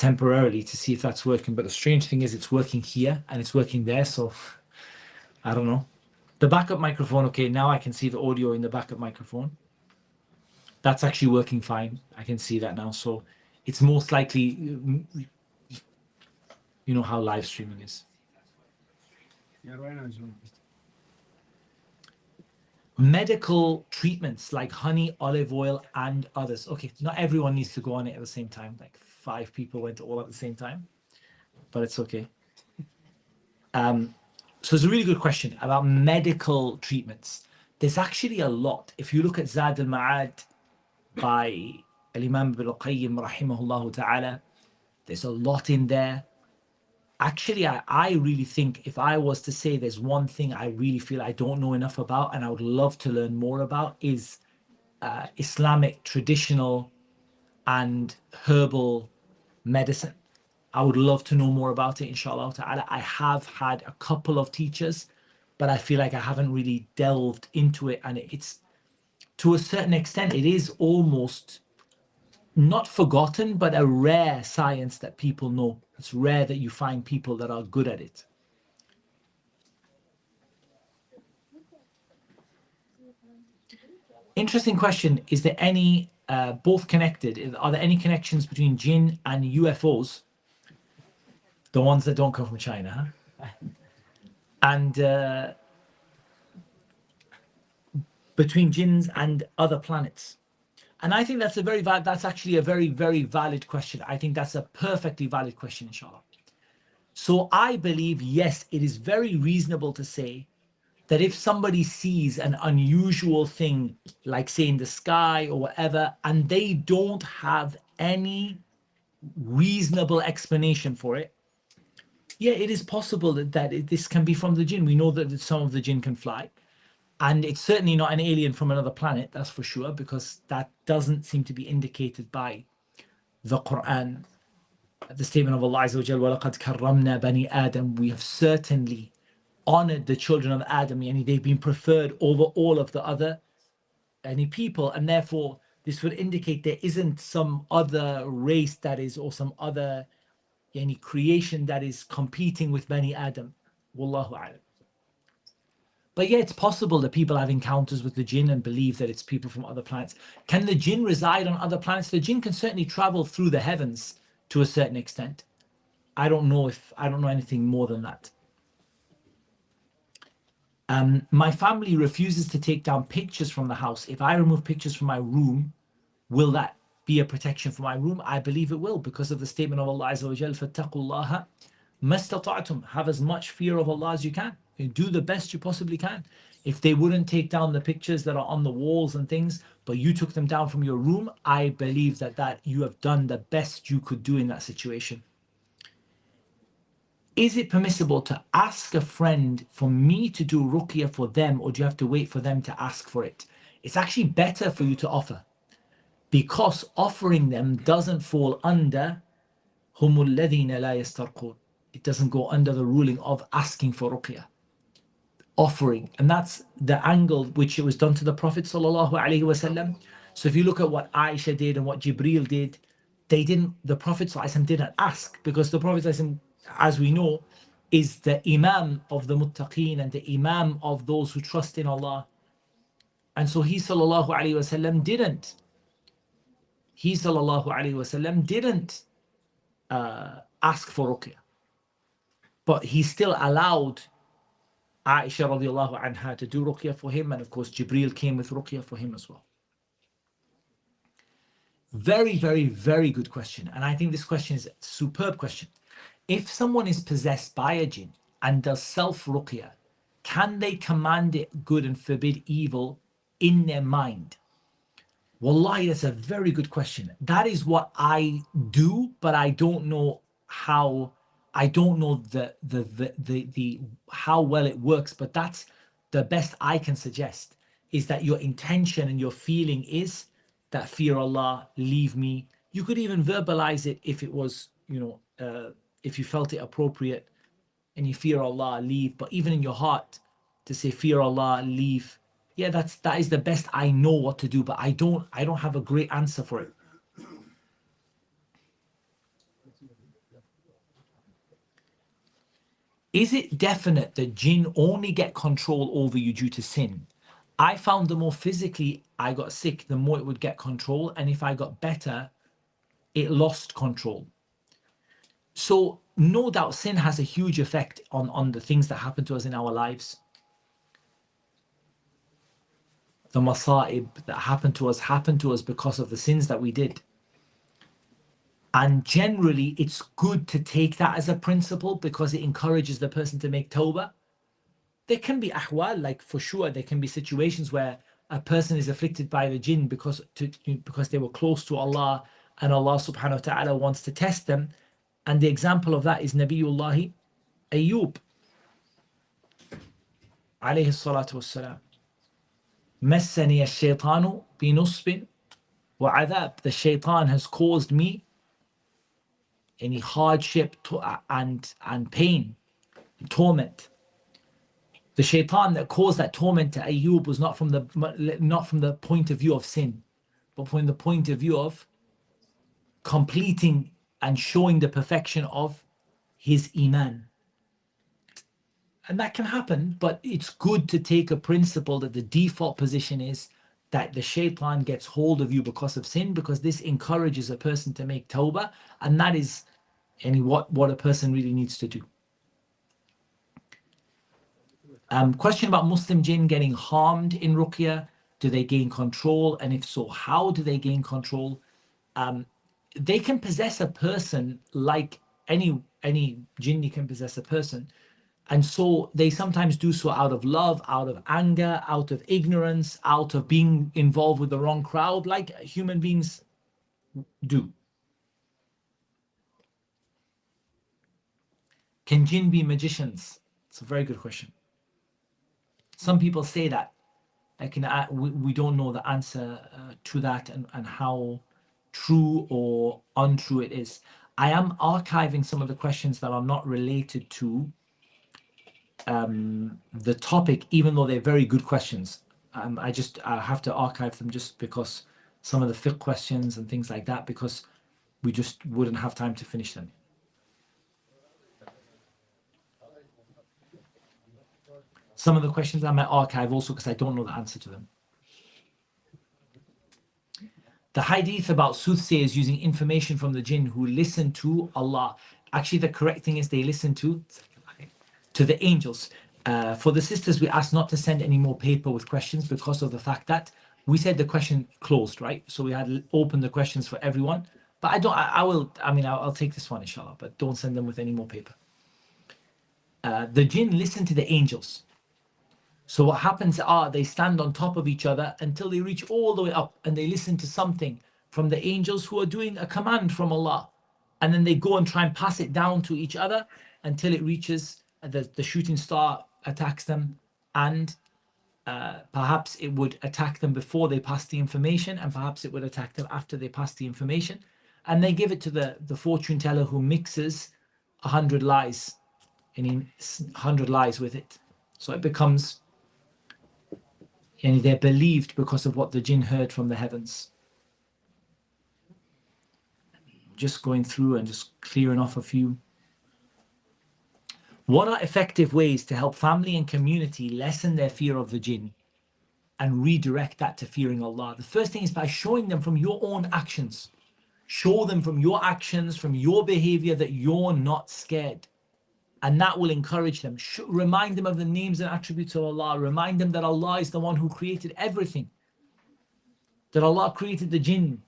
temporarily to see if that's working. But the strange thing is it's working here and it's working there. So I don't know. The backup microphone, okay, now I can see the audio in the backup microphone. That's actually working fine. I can see that now. So it's most likely, you know how live streaming is. Yeah, right now it's working. Medical treatments like honey, olive oil, and others. Okay, not everyone needs to go on it at the same time. Like 5 people went all at the same time, but it's okay. So it's a really good question about medical treatments. There's actually a lot. If you look at Zad al-Ma'ad by Imam Ibn al-Qayyim rahimahullah ta'ala, there's a lot in there. Actually, I really think if I was to say there's one thing I really feel I don't know enough about and I would love to learn more about is Islamic traditional and herbal medicine. I would love to know more about it, inshallah ta'ala. I have had a couple of teachers, but I feel like I haven't really delved into it. And it's, to a certain extent, it is almost not forgotten, but a rare science that people know. It's rare that you find people that are good at it. Interesting question. Is there any, both connected? Are there any connections between jinn and UFOs? The ones that don't come from China, huh? And between jinns and other planets. And I think that's that's actually a very, very valid question. I think that's a perfectly valid question, inshallah. So I believe, yes, it is very reasonable to say that if somebody sees an unusual thing, like say in the sky or whatever, and they don't have any reasonable explanation for it, yeah, it is possible that this can be from the jinn. We know that some of the jinn can fly. And it's certainly not an alien from another planet, that's for sure, because that doesn't seem to be indicated by the Quran. The statement of Allah Azza wa Jalla, وَلَقَدْ كَرَّمْنَا بَنِي آدَمَ, we have certainly honored the children of Adam, and they've been preferred over all of the other people, and therefore this would indicate there isn't some other race that is, or some other any creation that is competing with Bani Adam. Wallahu a'lam. But yeah, it's possible that people have encounters with the jinn and believe that it's people from other planets. Can the jinn reside on other planets? The jinn can certainly travel through the heavens to a certain extent. I don't know anything more than that. My family refuses to take down pictures from the house. If I remove pictures from my room, will that be a protection for my room? I believe it will, because of the statement of Allah Azza wa Jal, فَاتَّقُوا اللَّهَ مَا اسْتَطَعْتُمْ. Have as much fear of Allah as you can. Do the best you possibly can. If they wouldn't take down the pictures that are on the walls and things, but you took them down from your room, I believe that you have done the best you could do in that situation. Is it permissible to ask a friend for me to do ruqyah for them, or do you have to wait for them to ask for it? It's actually better for you to offer, because offering them doesn't fall under هُمُ الَّذِينَ لَا يَسْتَرْقُونَ. It doesn't go under the ruling of asking for ruqyah. Offering, and that's the angle which it was done to the Prophet sallallahu alaihi wasallam. So if you look at what Aisha did and what Jibreel did, the Prophet sallallahu alaihi wasallam didn't ask, because the Prophet sallallahu alaihi wasallam, as we know, is the Imām of the Muttaqeen and the Imām of those who trust in Allah. And so he sallallahu alaihi wasallam didn't. Ask for ruqyah, but he still allowed Aisha radiallahu anha to do ruqyah for him, and of course Jibreel came with ruqyah for him as well. Very, very, very good question, and I think this question is a superb question. If someone is possessed by a jinn and does self-ruqyah, can they command it good and forbid evil in their mind? Wallahi, that's a very good question. That is what I do, but I don't know how. I don't know the how well it works, but that's the best I can suggest, is that your intention and your feeling is that fear Allah, leave me. You could even verbalize it if it was, if you felt it appropriate and you fear Allah, leave. But even in your heart, to say fear Allah, leave. Yeah, that is the best I know what to do, but I don't have a great answer for it. Is it definite that jinn only get control over you due to sin? I found the more physically I got sick, the more it would get control. And if I got better, it lost control. So no doubt sin has a huge effect on the things that happen to us in our lives. The masa'ib that happened to us because of the sins that we did. And generally, it's good to take that as a principle because it encourages the person to make tawbah. There can be ahwal, like for sure, there can be situations where a person is afflicted by the jinn because they were close to Allah and Allah subhanahu wa ta'ala wants to test them. And the example of that is Nabiullah Ayyub alayhi salatu wassalam. Massani ash-shaytanu bi nusbin wa adhab. The shaitan has caused me any hardship and pain, torment. The shaitan that caused that torment to Ayyub was not from the point of view of sin, but from the point of view of completing and showing the perfection of his iman. And that can happen, but it's good to take a principle that the default position is that the shaitan gets hold of you because of sin, because this encourages a person to make tawbah, and that is what a person really needs to do. Question about Muslim jinn getting harmed in Ruqya. Do they gain control? And if so, how do they gain control? They can possess a person like any jinni can possess a person. And so they sometimes do so out of love, out of anger, out of ignorance, out of being involved with the wrong crowd, like human beings do. Can jinn be magicians? It's a very good question. Some people say that. We don't know the answer to that and how true or untrue it is. I am archiving some of the questions that are not related to the topic, even though they're very good questions. I have to archive them just because some of the fiqh questions and things like that, because we just wouldn't have time to finish them. Some of the questions I might archive also because I don't know the answer to them. The hadith about soothsayers using information from the jinn who listen to Allah. Actually, the correct thing is they listen to the angels. For the sisters, we asked not to send any more paper with questions because of the fact that we said the question closed, right? So we had opened the questions for everyone. But I'll take this one, inshallah, but don't send them with any more paper. The jinn listen to the angels. So what happens are they stand on top of each other until they reach all the way up and they listen to something from the angels who are doing a command from Allah. And then they go and try and pass it down to each other until it reaches the shooting star attacks them, and perhaps it would attack them before they pass the information, and perhaps it would attack them after they pass the information. And they give it to the fortune teller who mixes 100 lies, 100 lies with it. So it becomes, they're believed because of what the jinn heard from the heavens. Just going through and just clearing off a few. What are effective ways to help family and community lessen their fear of the jinn and redirect that to fearing Allah? The first thing is by showing them from your own actions. Show them from your actions, from your behavior, that you're not scared. And that will encourage them. Remind them of the names and attributes of Allah. Remind them that Allah is the one who created everything. That Allah created the jinn.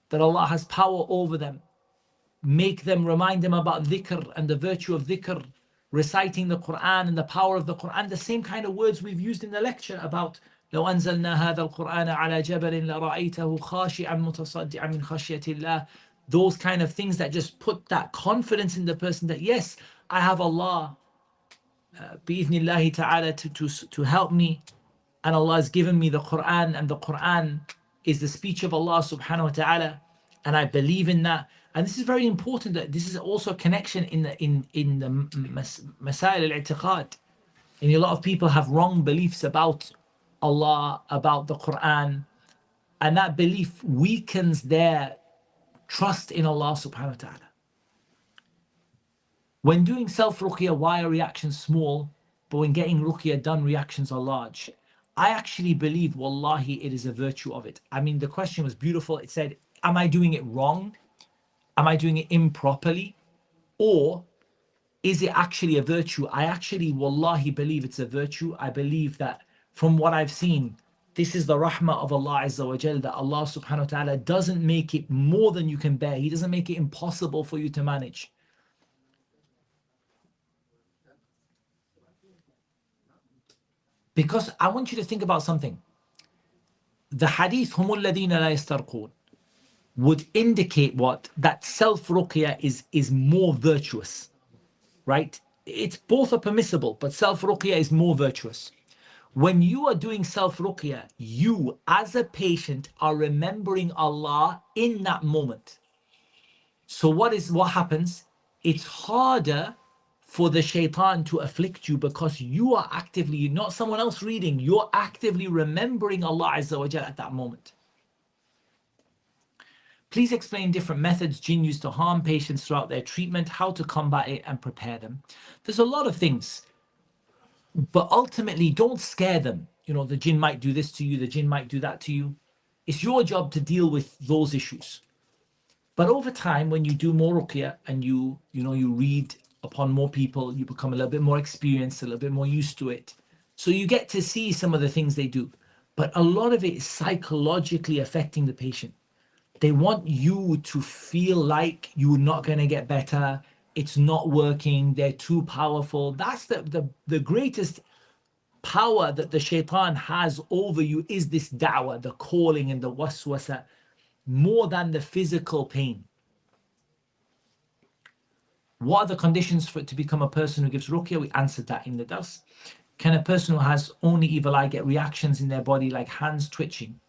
That Allah has power over them. Remind them about dhikr and the virtue of dhikr. Reciting the Quran and the power of the Quran. The same kind of words we've used in the lecture about لو أنزلنا هذا القرآن على جبل لرأيته خاشعا متصدعا من خشية الله. Those kind of things that just put that confidence in the person that yes, I have Allah بإذن ta'ala to help me, and Allah has given me the Quran, and the Quran is the speech of Allah subhanahu wa ta'ala, and I believe in that. And this is very important, that this is also a connection in the Masail al-i'tiqad. And a lot of people have wrong beliefs about Allah, about the Quran, and that belief weakens their trust in Allah subhanahu wa ta'ala. When doing self-ruqya, why are reactions small? But when getting ruqya done, reactions are large. I actually believe, wallahi, it is a virtue of it. I mean, the question was beautiful. It said, am I doing it wrong? Am I doing it improperly? Or is it actually a virtue? I actually, wallahi, believe it's a virtue. I believe that from what I've seen, this is the rahmah of Allah Azza wa Jal, that Allah subhanahu wa ta'ala doesn't make it more than you can bear. He doesn't make it impossible for you to manage. Because I want you to think about something. The hadith, هُمُ الَّذِينَ لَا يَسْتَرْقُونَ, would indicate what? That self-ruqya is more virtuous, right? It's both are permissible, but self-ruqya is more virtuous. When you are doing self-ruqya, you as a patient are remembering Allah in that moment. So what happens? It's harder for the shaitan to afflict you because you are actively, not someone else reading, you're actively remembering Allah Azza wa Jalla at that moment. Please explain different methods jinn used to harm patients throughout their treatment, how to combat it and prepare them. There's a lot of things, but ultimately don't scare them. You know, the jinn might do this to you, the jinn might do that to you. It's your job to deal with those issues. But over time, when you do more ruqya and you read upon more people, you become a little bit more experienced, a little bit more used to it. So you get to see some of the things they do. But a lot of it is psychologically affecting the patient. They want you to feel like you're not going to get better. It's not working. They're too powerful. That's the greatest power that the shaitan has over you is this da'wah, the calling and the waswasa, more than the physical pain. What are the conditions for it to become a person who gives ruqya? We answered that in the dars. Can a person who has only evil eye get reactions in their body like hands twitching?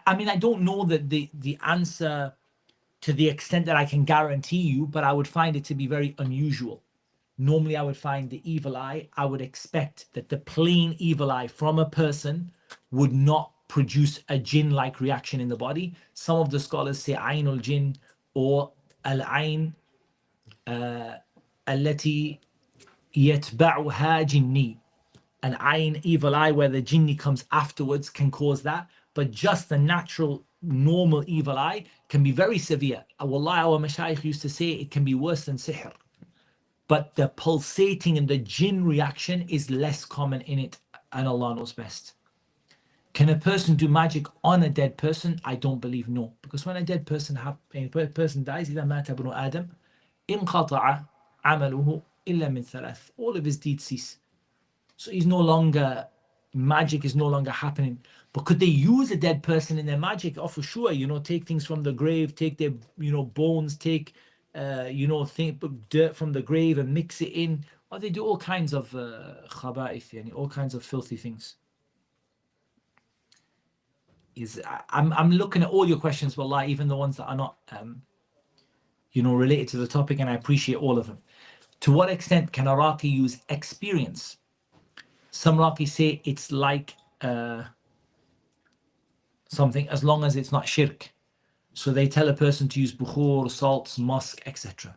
I mean, I don't know the answer to the extent that I can guarantee you, but I would find it to be very unusual. Normally, I would find the evil eye, I would expect that the plain evil eye from a person would not produce a jinn-like reaction in the body. Some of the scholars say aynul jinn or al-ayn allati yatba'uha jinni. An ayn, evil eye, where the jinni comes afterwards can cause that. But just the natural, normal evil eye can be very severe. Wallahi, our mashayikh used to say it can be worse than sihr. But the pulsating and the jinn reaction is less common in it, and Allah knows best. Can a person do magic on a dead person? I don't believe no. Because when a dead person dies, إِذَا مَاتَ ابْنُ آدَمَ انْقَطَعَ عَمَلُهُ إِلَّا مِنْ ثَلَاثٍ. All of his deeds cease. So he's no longer, magic is no longer happening. But could they use a dead person in their magic? Oh, for sure. Take things from the grave, take their, bones, take, dirt from the grave and mix it in. Or they do all kinds of khaba'ith, all kinds of filthy things. I'm looking at all your questions, wallah, even the ones that are not, related to the topic, and I appreciate all of them. To what extent can a raqi use experience? Some raqis say it's like something as long as it's not shirk. So they tell a person to use bukhur, salts, musk, etc.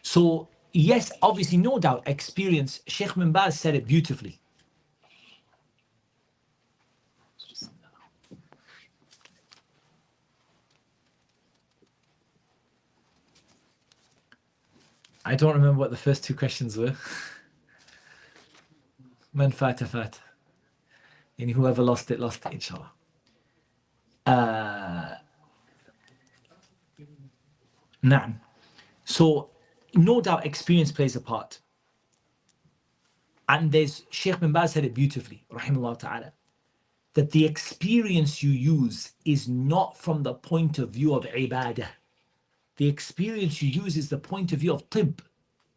So yes, obviously, no doubt, experience. Sheikh bin Baz said it beautifully. I don't remember what the first two questions were. Man fata fata. And whoever lost it, inshallah. Na'am. So, no doubt experience plays a part. And Sheikh bin Baz said it beautifully, rahimahullah ta'ala, that the experience you use is not from the point of view of ibadah. The experience you use is the point of view of tib.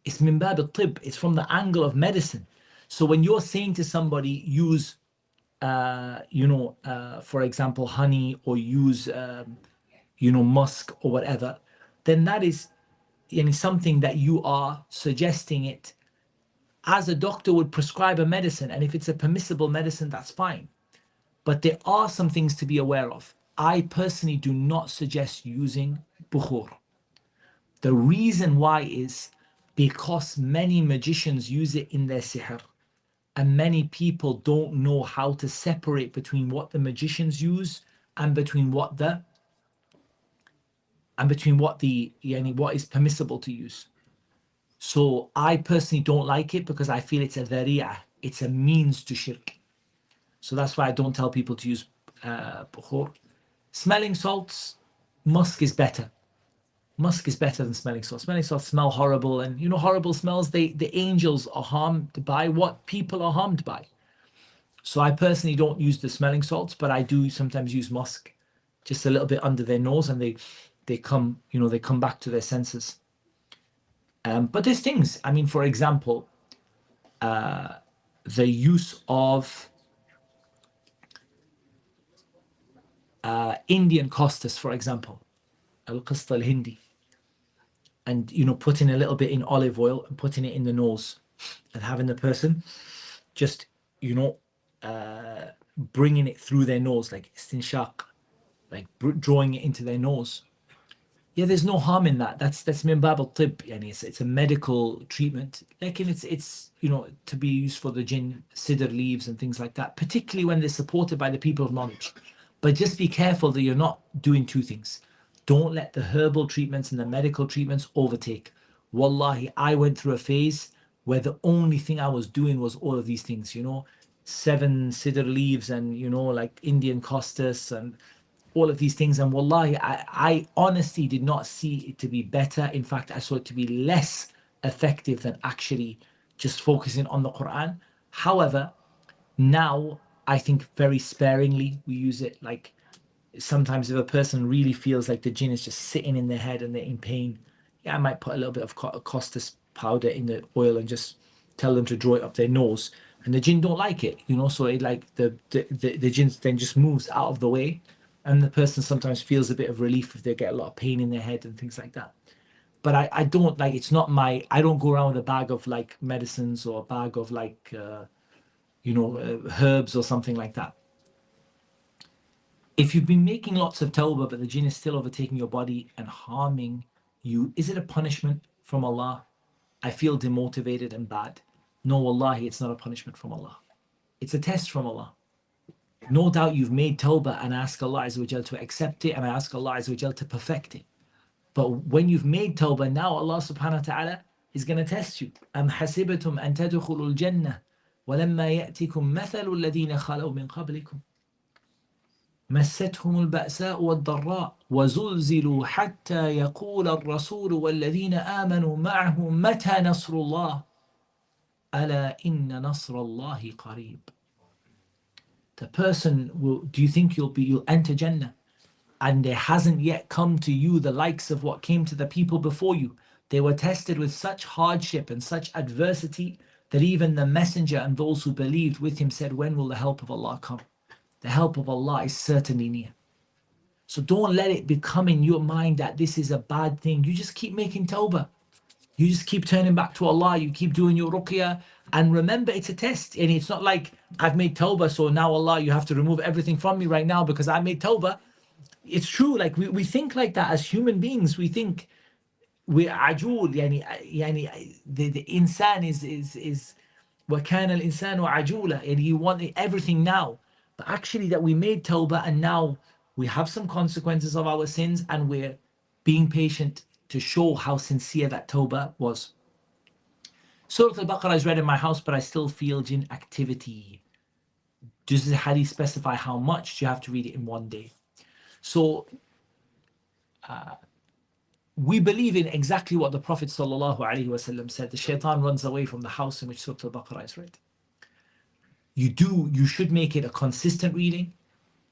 It's min bab al-tib. It's from the angle of medicine. So when you're saying to somebody, use, for example, honey, or use, musk or whatever, then that is something that you are suggesting it as a doctor would prescribe a medicine. And if it's a permissible medicine, that's fine. But there are some things to be aware of. I personally do not suggest using bukhur. The reason why is because many magicians use it in their sihr, and many people don't know how to separate between what the magicians use and between what the yani what is permissible to use. So I personally don't like it because I feel it's a dhari'ah, it's a means to shirk. So that's why I don't tell people to use bukhur. Smelling salts, musk is better. Musk is better than smelling salts. Smelling salts smell horrible, and you know, horrible smells, the angels are harmed by what people are harmed by. So I personally don't use the smelling salts, but I do sometimes use musk, just a little bit under their nose, and they come, you know, they come back to their senses. But there's things, I mean, for example, the use of Indian costus, for example, al-qist al-hindi, and, you know, putting a little bit in olive oil and putting it in the nose and having the person just, you know, bringing it through their nose, like istinshaq, like drawing it into their nose. Yeah, there's no harm in that. That's min bab al-tib, and it's a medical treatment. Like, it's you know, to be used for the jinn, sidr leaves and things like that, particularly when they're supported by the people of knowledge. But just be careful that you're not doing two things. Don't let the herbal treatments and the medical treatments overtake. Wallahi, I went through a phase where the only thing I was doing was all of these things, you know, 7 sidr leaves and, you know, like Indian costus and all of these things. And wallahi, I honestly did not see it to be better. In fact, I saw it to be less effective than actually just focusing on the Quran. However, now I think very sparingly we use it. Like, sometimes if a person really feels like the jinn is just sitting in their head and they're in pain, yeah, I might put a little bit of costus powder in the oil and just tell them to draw it up their nose. And the jinn don't like it, you know, so it, like the jinn then just moves out of the way, and the person sometimes feels a bit of relief if they get a lot of pain in their head and things like that. But I don't, like, it's not my, I don't go around with a bag of like medicines or a bag of like you know, herbs or something like that. If you've been making lots of tawbah but the jinn is still overtaking your body and harming you, is it a punishment from Allah? I feel demotivated and bad. No, wallahi, it's not a punishment from Allah. It's a test from Allah. No doubt you've made tawbah, and I ask Allah Azza wa Jal to accept it, and I ask Allah Azza wa Jal to perfect it. But when you've made tawbah, now Allah subhanahu wa ta'ala is going to test you. أَمْ حَسِبْتُمْ أَن تَدْخُلُوا الْجَنَّةِ وَلَمَّا يَأْتِكُمْ مَثَلُ الَّذِينَ خَلَوْا مِنْ قَبْلِكُمْ مستهم البأساء والضراء وزلزلوا حتى يقول الرسول والذين آمنوا معه متى نصر الله ألا إن نصر الله قريب. The person will, do you think you'll enter Jannah and there hasn't yet come to you the likes of what came to the people before you? They were tested with such hardship and such adversity that even the messenger and those who believed with him said, when will the help of Allah come? The help of Allah is certainly near. So don't let it become in your mind that this is a bad thing. You just keep making tawbah. You just keep turning back to Allah. You keep doing your ruqyah. And remember, it's a test. And it's not like I've made tawbah, so now Allah, you have to remove everything from me right now because I made tawbah. It's true. Like we think like that as human beings. We think we're ajul. The insan is وَكَانَ الْإِنسَانُ عَجُولًا, and you want everything now. But actually that we made tawbah and now we have some consequences of our sins and we're being patient to show how sincere that tawbah was. Surah Al-Baqarah is read in my house, but I still feel jinn activity. Does the hadith specify how much? Do you have to read it in one day? So we believe in exactly what the Prophet ﷺ said. The shaitan runs away from the house in which Surah Al-Baqarah is read. You should make it a consistent reading.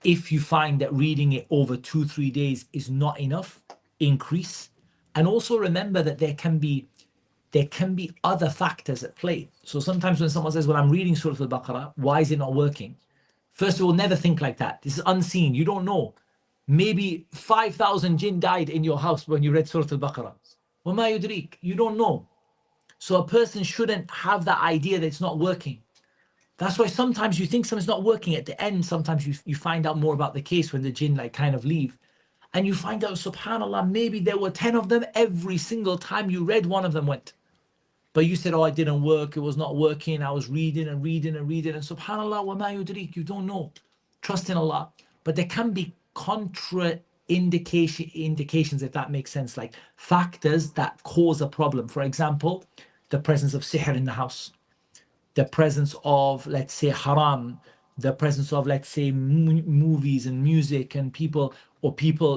If you find that reading it over 2-3 days is not enough, increase. And also remember that there can be other factors at play. So sometimes when someone says, well, I'm reading Surah Al-Baqarah, why is it not working? First of all, never think like that. This is unseen. You don't know. Maybe 5,000 jinn died in your house when you read Surah Al-Baqarah. وَمَا يُدْرِيك, you don't know. So a person shouldn't have that idea that it's not working. That's why sometimes you think something's not working. At the end, sometimes you find out more about the case when the jinn like kind of leave. And you find out, subhanAllah, maybe there were 10 of them. Every single time you read, one of them went. But you said, oh, it didn't work. It was not working. I was reading and reading and reading. And subhanAllah, wa ma yudrik, you don't know. Trust in Allah. But there can be indications, if that makes sense, like factors that cause a problem. For example, the presence of sihr in the house, the presence of, let's say, haram, the presence of, let's say, movies and music and people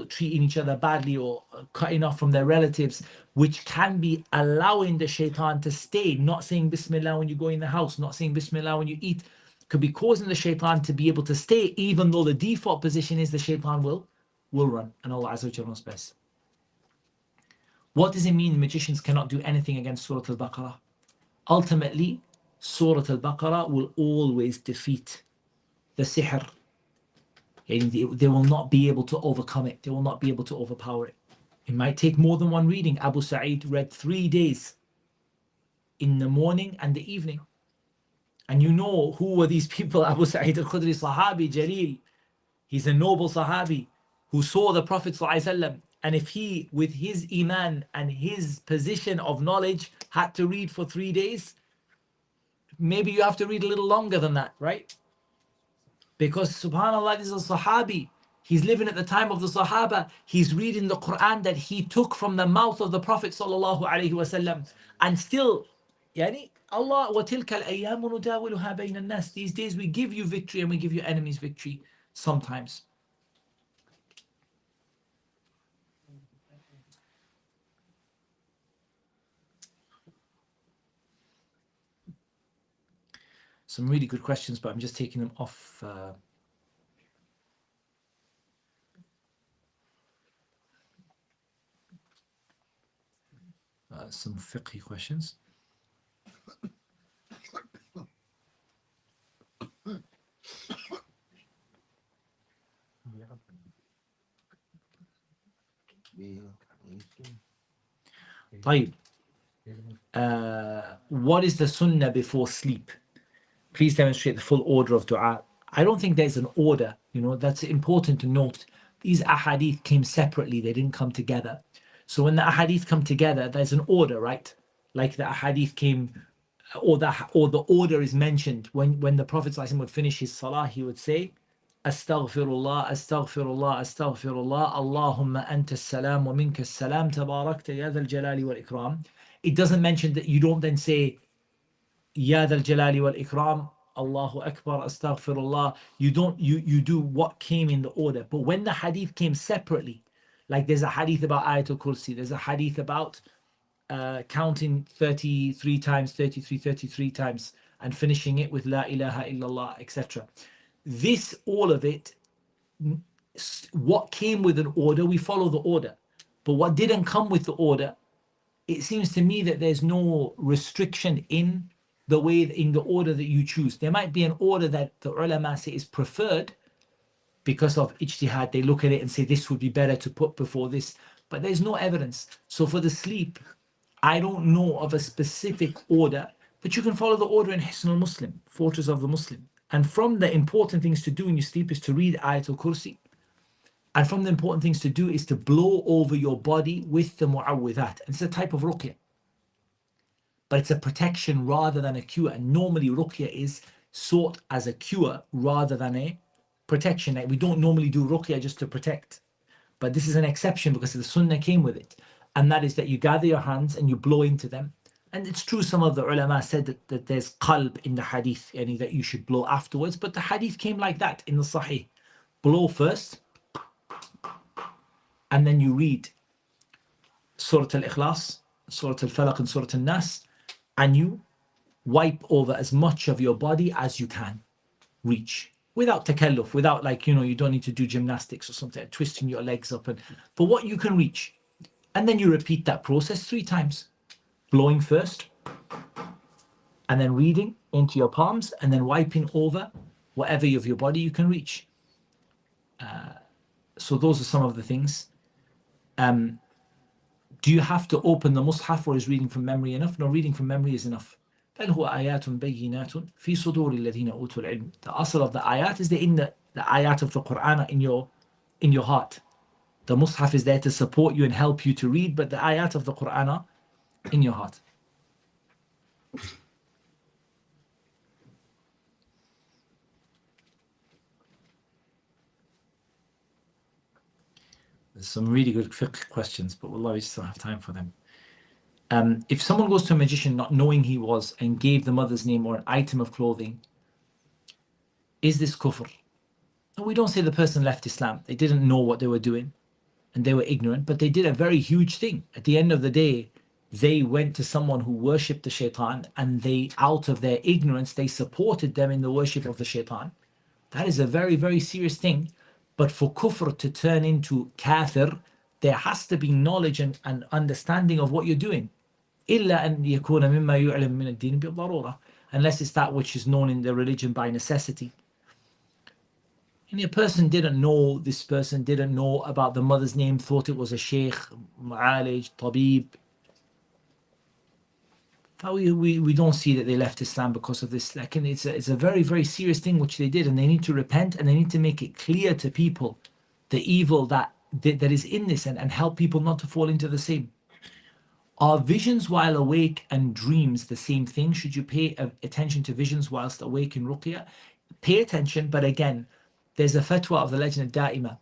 treating each other badly or cutting off from their relatives, which can be allowing the shaitan to stay, not saying Bismillah when you go in the house, not saying Bismillah when you eat, could be causing the shaitan to be able to stay, even though the default position is the shaitan will run, and Allah Azza wa Jalla knows best. What does it mean magicians cannot do anything against Surah Al-Baqarah? Ultimately, Surah Al-Baqarah will always defeat the sihr. They will not be able to overcome it. They will not be able to overpower it. It might take more than one reading. Abu Sa'id read 3 days, in the morning and the evening. And you know who were these people? Abu Sa'id al-Khudri, Sahabi, Jaleel. He's a noble Sahabi who saw the Prophet ﷺ. And if he, with his iman and his position of knowledge, had to read for 3 days, maybe you have to read a little longer than that, right? Because subhanAllah, this is a Sahabi. He's living at the time of the Sahaba. He's reading the Quran that he took from the mouth of the Prophet ﷺ. And still, Allah, وَتِلْكَ الْأَيَّامُ نُدَاوِلُهَا بَيْنَ النَّاسِ. These days we give you victory and we give your enemies victory sometimes. Some really good questions, but I'm just taking them off. Some fiqh questions. طيب. What is the sunnah before sleep? Please demonstrate the full order of dua. I don't think there's an order, that's important to note. These ahadith came separately, they didn't come together. So when the ahadith come together, there's an order, right? Like the ahadith came, or the order is mentioned. When the Prophet ﷺ would finish his salah, he would say, Astaghfirullah, Astaghfirullah, Astaghfirullah, Allahumma anta salam wa minka salam, tabarakta ya dhal jalali wal ikram. It doesn't mention that you don't then say, Ya dhal jalali wal ikram, Allahu Akbar, Astaghfirullah. You do what came in the order. But when the hadith came separately, like there's a hadith about Ayatul Kursi, there's a hadith about counting 33 times, 33 times, and finishing it with La ilaha illallah, etc. This, all of it, what came with an order, we follow the order. But what didn't come with the order, it seems to me that there's no restriction in the order that you choose. There might be an order that the ulama say is preferred because of ijtihad. They look at it and say this would be better to put before this, but there's no evidence. So for the sleep, I don't know of a specific order, but you can follow the order in Hisn al-Muslim, Fortress of the Muslim. And from the important things to do in your sleep is to read Ayatul Kursi. And from the important things to do is to blow over your body with the mu'awwidhat. And it's a type of ruqyah. But it's a protection rather than a cure. And normally ruqyah is sought as a cure rather than a protection. Like we don't normally do ruqyah just to protect. But this is an exception because the sunnah came with it. And that is that you gather your hands and you blow into them. And it's true, some of the ulama said that there's qalb in the hadith, yani that you should blow afterwards. But the hadith came like that in the Sahih. Blow first, and then you read Surah Al-Ikhlas, Surah Al-Falaq and Surah Al-Nas, and you wipe over as much of your body as you can reach. Without takalluf, without you don't need to do gymnastics or something, twisting your legs up. But what you can reach. And then you repeat that process 3 times. Blowing first, and then reading into your palms, and then wiping over whatever of your body you can reach. So those are some of the things. Do you have to open the Mus'haf, or is reading from memory enough? No, reading from memory is enough. بل هو آيات بينات في صدور الذين أوتوا العلم. The asl of the ayat is in the ayat of the Quran in your heart. The Mus'haf is there to support you and help you to read, but the ayat of the Quran are in your heart. There's some really good fiqh questions, but wallah, we just don't have time for them. If someone goes to a magician not knowing he was and gave the mother's name or an item of clothing, is this kufr? No, we don't say the person left Islam. They didn't know what they were doing and they were ignorant, but they did a very huge thing. At the end of the day, they went to someone who worshipped the shaitan, and they, out of their ignorance, they supported them in the worship of the shaitan. That is a very, very serious thing. But for kufr to turn into kafir, there has to be knowledge and understanding of what you're doing. إلا أن يكون مما يعلم من الدين بالضرورة, unless it's that which is known in the religion by necessity. And a person didn't know, this person didn't know about the mother's name, thought it was a sheikh, mu'alij, tabib. We don't see that they left Islam because of this. Like, it's a very, very serious thing which they did, and they need to repent, and they need to make it clear to people the evil that is in this, and help people not to fall into the same. Are visions while awake and dreams the same thing? Should you pay attention to visions whilst awake in Ruqyah? Pay attention, but again, there's a fatwa of the Lajna Da'ima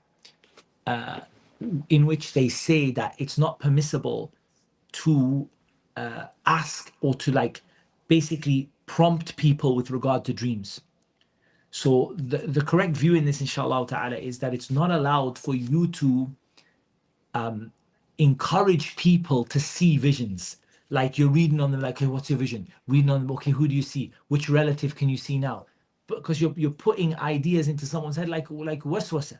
in which they say that it's not permissible to ask or to basically prompt people with regard to dreams. So the correct view in this, inshallah ta'ala, is that it's not allowed for you to encourage people to see visions. Like you're reading on them, like, hey, what's your vision? Reading on them, okay, who do you see? Which relative can you see now? Because you're putting ideas into someone's head like waswasa.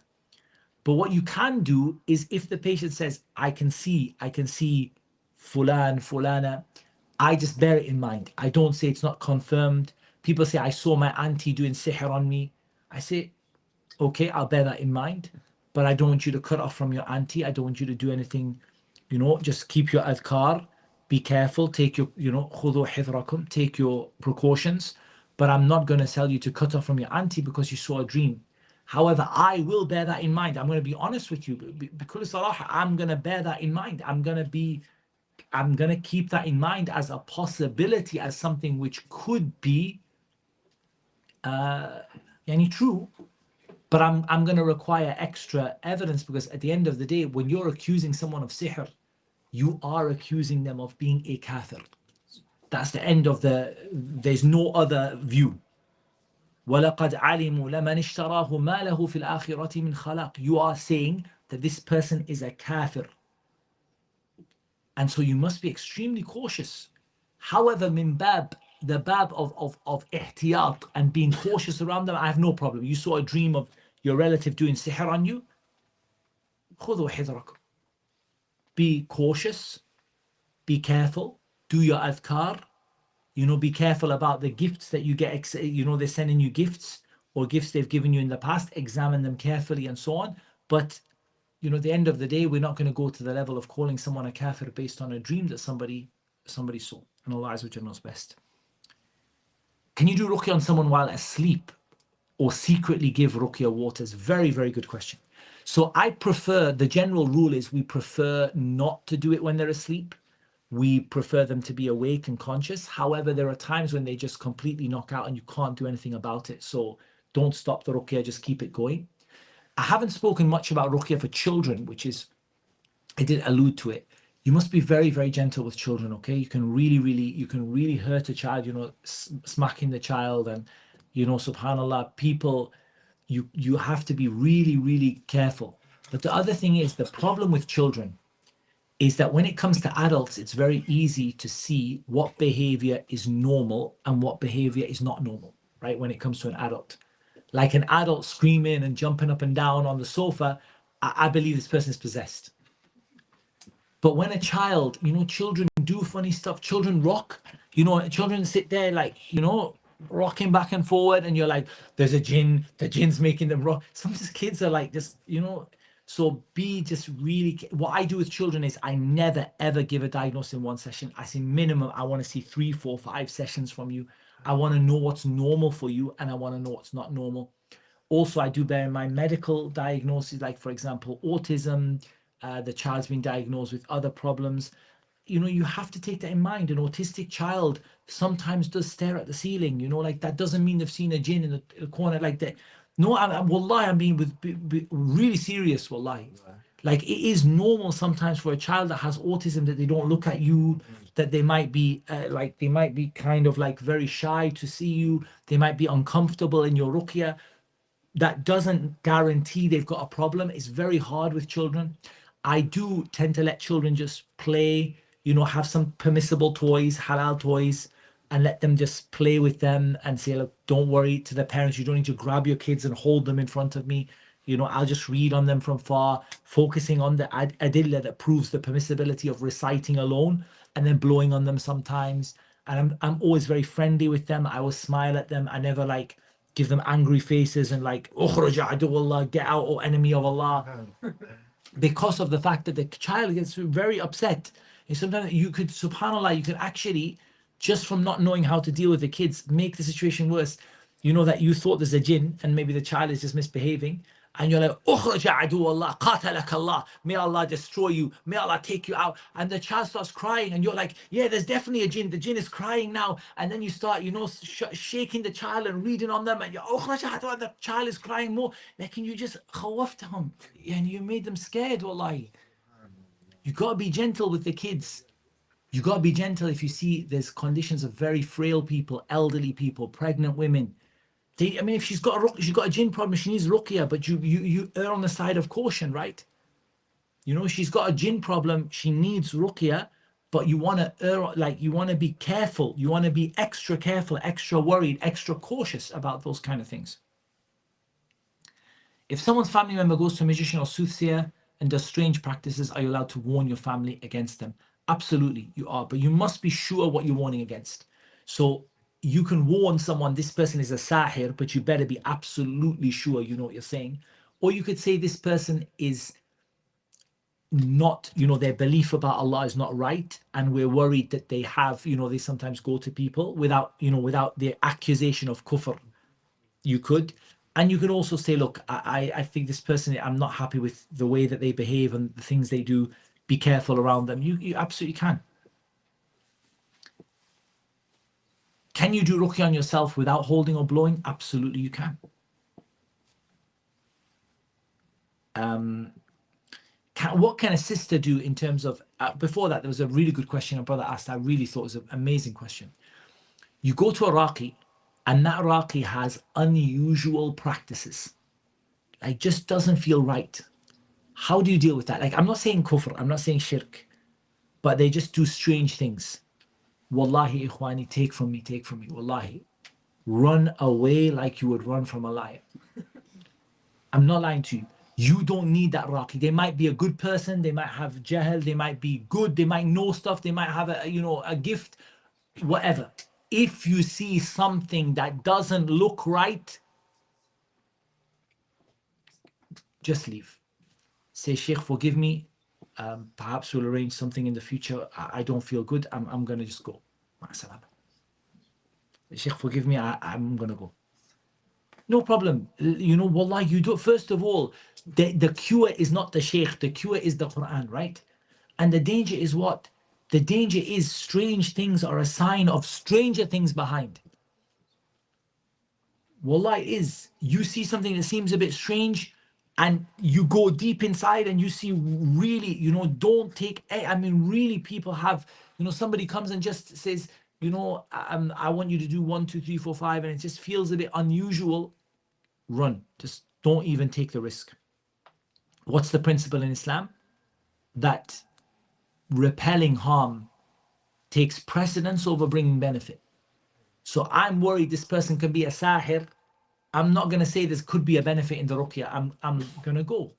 But what you can do is, if the patient says, I can see fulan, fulana, I just bear it in mind. I don't say it's not confirmed. People say, I saw my auntie doing sihr on me. I say, okay, I'll bear that in mind, but I don't want you to cut off from your auntie. I don't want you to do anything, just keep your adhkar, be careful, take your, khudhu hithrakum, take your precautions, but I'm not going to tell you to cut off from your auntie because you saw a dream. However, I will bear that in mind. I'm going to be honest with you. Because I'm going to bear that in mind. I'm going to keep that in mind as a possibility, as something which could be true. But I'm going to require extra evidence, because at the end of the day, when you're accusing someone of sihr, you are accusing them of being a kafir. That's the end of there's no other view. وَلَقَدْ عَلِمُوا لَمَنِ اشْتَرَاهُ مَا لَهُ فِي الْآخِرَةِ مِنْ خَلَاقٍ. You are saying that this person is a kafir. And so you must be extremely cautious. However, the bab of ihtiyat and being cautious around them, I have no problem. You saw a dream of your relative doing sihr on you, خُذُوا حِذْرَكُمْ. Be cautious, be careful, do your adhkar, be careful about the gifts that you get, they're sending you gifts or gifts they've given you in the past, examine them carefully and so on. But at the end of the day, we're not going to go to the level of calling someone a kafir based on a dream that somebody saw. And Allah Azza wa Jalla knows best. Can you do ruqyah on someone while asleep or secretly give ruqyah waters? Very, very good question. So the general rule is we prefer not to do it when they're asleep. We prefer them to be awake and conscious. However, there are times when they just completely knock out and you can't do anything about it. So don't stop the ruqyah, just keep it going. I haven't spoken much about ruqyah for children, I did allude to it. You must be very, very gentle with children, okay? You can really hurt a child, smacking the child, and, subhanAllah, people, you have to be really, really careful. But the other thing is, the problem with children is that when it comes to adults, it's very easy to see what behavior is normal and what behavior is not normal, right? When it comes to an adult. Like an adult screaming and jumping up and down on the sofa, I believe this person is possessed. But when a child, children do funny stuff, children rock, children sit there rocking back and forward, and you're like, there's a jinn, the jinn's making them rock. Sometimes kids are like this, so be just really, what I do with children is I never ever give a diagnosis in one session. I say minimum, I want to see 3, 4, 5 sessions from you. I want to know what's normal for you, and I want to know what's not normal. Also, I do bear in mind medical diagnoses, like for example, autism. The child's been diagnosed with other problems. You have to take that in mind. An autistic child sometimes does stare at the ceiling. Like that doesn't mean they've seen a jinn in the corner like that. No, wallahi, I'm being really serious, wallahi. Like it is normal sometimes for a child that has autism that they don't look at you, that they might be kind of like very shy to see you. They might be uncomfortable in your ruqya. That doesn't guarantee they've got a problem. It's very hard with children. I do tend to let children just play, have some permissible toys, halal toys, and let them just play with them and say, look, don't worry, to the parents, you don't need to grab your kids and hold them in front of me. I'll just read on them from far, focusing on the adillah that proves the permissibility of reciting alone and then blowing on them sometimes. And I'm always very friendly with them. I always smile at them. I never like give them angry faces and like, "Ukhruj aduwallah, get out, O enemy of Allah," because of the fact that the child gets very upset. And sometimes you could, subhanAllah, you could actually, just from not knowing how to deal with the kids, make the situation worse. That you thought there's a jinn and maybe the child is just misbehaving. And you're like, "Ukhruj aduwallah, qatalak Allah, may Allah destroy you, may Allah take you out." And the child starts crying, and you're like, "Yeah, there's definitely a jinn. The jinn is crying now." And then you start, shaking the child and reading on them, and you're, "Ukhruj aduwallah," the child is crying more. Like, can you just khawaftahum, and you made them scared, wallahi. You gotta be gentle with the kids. You gotta be gentle if you see there's conditions of very frail people, elderly people, pregnant women. If she's got a jinn problem, she needs ruqya, but you err on the side of caution, right? She's got a jinn problem, she needs ruqya, but you want to err, like you want to be careful, you want to be extra careful, extra worried, extra cautious about those kind of things. If someone's family member goes to a magician or soothsayer and does strange practices, are you allowed to warn your family against them? Absolutely, you are, but you must be sure what you're warning against. So you can warn someone, this person is a sahir, but you better be absolutely sure you know what you're saying. Or you could say this person is not, their belief about Allah is not right, and we're worried that they have, they sometimes go to people without the accusation of kufr. You could. And you can also say, look, I think this person, I'm not happy with the way that they behave and the things they do. Be careful around them. You absolutely can. Can you do ruqya on yourself without holding or blowing? Absolutely, you can. What can a sister do in terms of, before that, there was a really good question a brother asked. I really thought it was an amazing question. You go to a raqi, and that raqi has unusual practices. Like, just doesn't feel right. How do you deal with that? Like, I'm not saying kufr, I'm not saying shirk, but they just do strange things. Wallahi, ikhwani, take from me, wallahi. Run away like you would run from a lion. I'm not lying to you. You don't need that raqi. They might be a good person, they might have jahl, they might be good, they might know stuff, they might have a gift, whatever. If you see something that doesn't look right, just leave. Say, Sheikh, forgive me. Perhaps we'll arrange something in the future. I don't feel good. I'm going to just go. Sheikh, forgive me. I'm going to go. No problem. Wallah, you do. First of all, the cure is not the Sheikh. The cure is the Quran, right? And the danger is what? The danger is strange things are a sign of stranger things behind. Wallah, it is. You see something that seems a bit strange, and you go deep inside and you see really, don't take, really people have, somebody comes and just says, I want you to do 1, 2, 3, 4, 5, and it just feels a bit unusual. Run. Just don't even take the risk. What's the principle in Islam? That repelling harm takes precedence over bringing benefit. So I'm worried this person could be a sahir. I'm not going to say this could be a benefit in the ruqya. I'm going to go.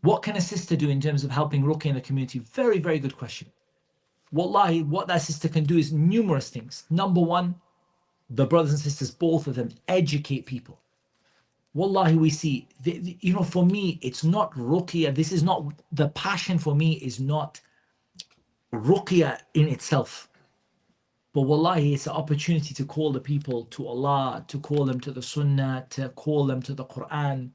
What can a sister do in terms of helping ruqya in the community? Very, very good question. Wallahi, what that sister can do is numerous things. Number one, the brothers and sisters, both of them, educate people. Wallahi, we see, for me, it's not ruqya. This is not, the passion for me is not ruqya in itself. But wallahi, it's an opportunity to call the people to Allah, to call them to the Sunnah, to call them to the Quran.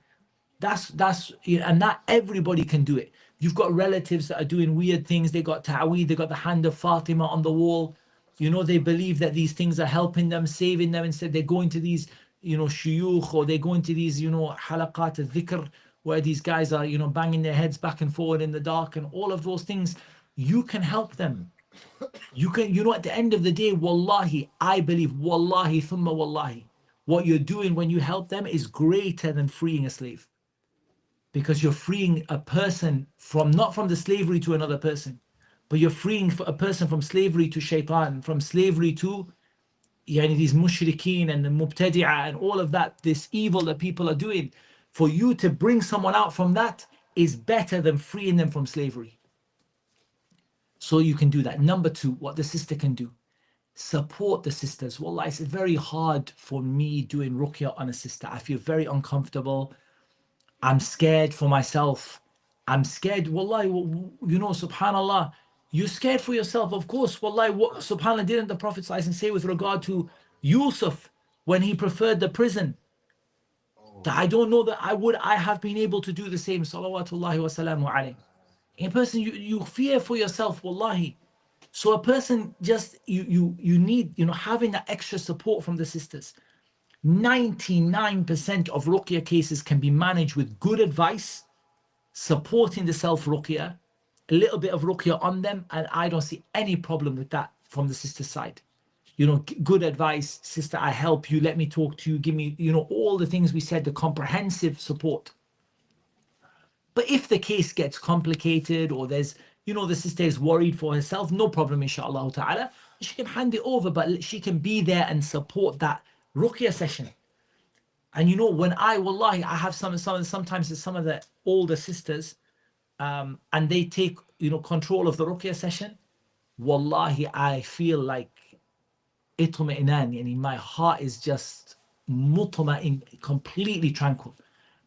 And not everybody can do it. You've got relatives that are doing weird things. They got ta'weed, they got the hand of Fatima on the wall. They believe that these things are helping them, saving them. Instead, they're going to these, shuyukh, or they're going to these, halaqat al-dhikr, where these guys are, banging their heads back and forward in the dark, and all of those things. You can help them. You can, at the end of the day, wallahi, I believe, wallahi, thumma wallahi, what you're doing when you help them is greater than freeing a slave. Because you're freeing a person not from the slavery to another person, but you're freeing a person from slavery to shaitan, from slavery to these mushrikeen and the mubtadi'ah and all of that, this evil that people are doing. For you to bring someone out from that is better than freeing them from slavery. So you can do that. Number two, what the sister can do, support the sisters. Wallah, it's very hard for me doing ruqya on a sister. I feel very uncomfortable. I'm scared for myself. I'm scared. Wallahi, subhanallah, you're scared for yourself. Of course, wallahi, subhanallah, didn't the Prophet say with regard to Yusuf when he preferred the prison? That I don't know that I have been able to do the same. Salawatullahi wa salamu alayhi. In person, you fear for yourself, wallahi. So a person just, you need, having that extra support from the sisters. 99% of ruqya cases can be managed with good advice, supporting the self-ruqya, a little bit of ruqya on them, and I don't see any problem with that from the sister side. Good advice, sister, I help you, let me talk to you, give me, all the things we said, the comprehensive support. But if the case gets complicated, or there's, the sister is worried for herself, no problem, inshallah ta'ala, she can hand it over, but she can be there and support that ruqya session. And wallahi, I have sometimes some of the older sisters, and they take, control of the ruqya session. Wallahi, I feel like itma'inan, my heart is just mutma'in, completely tranquil.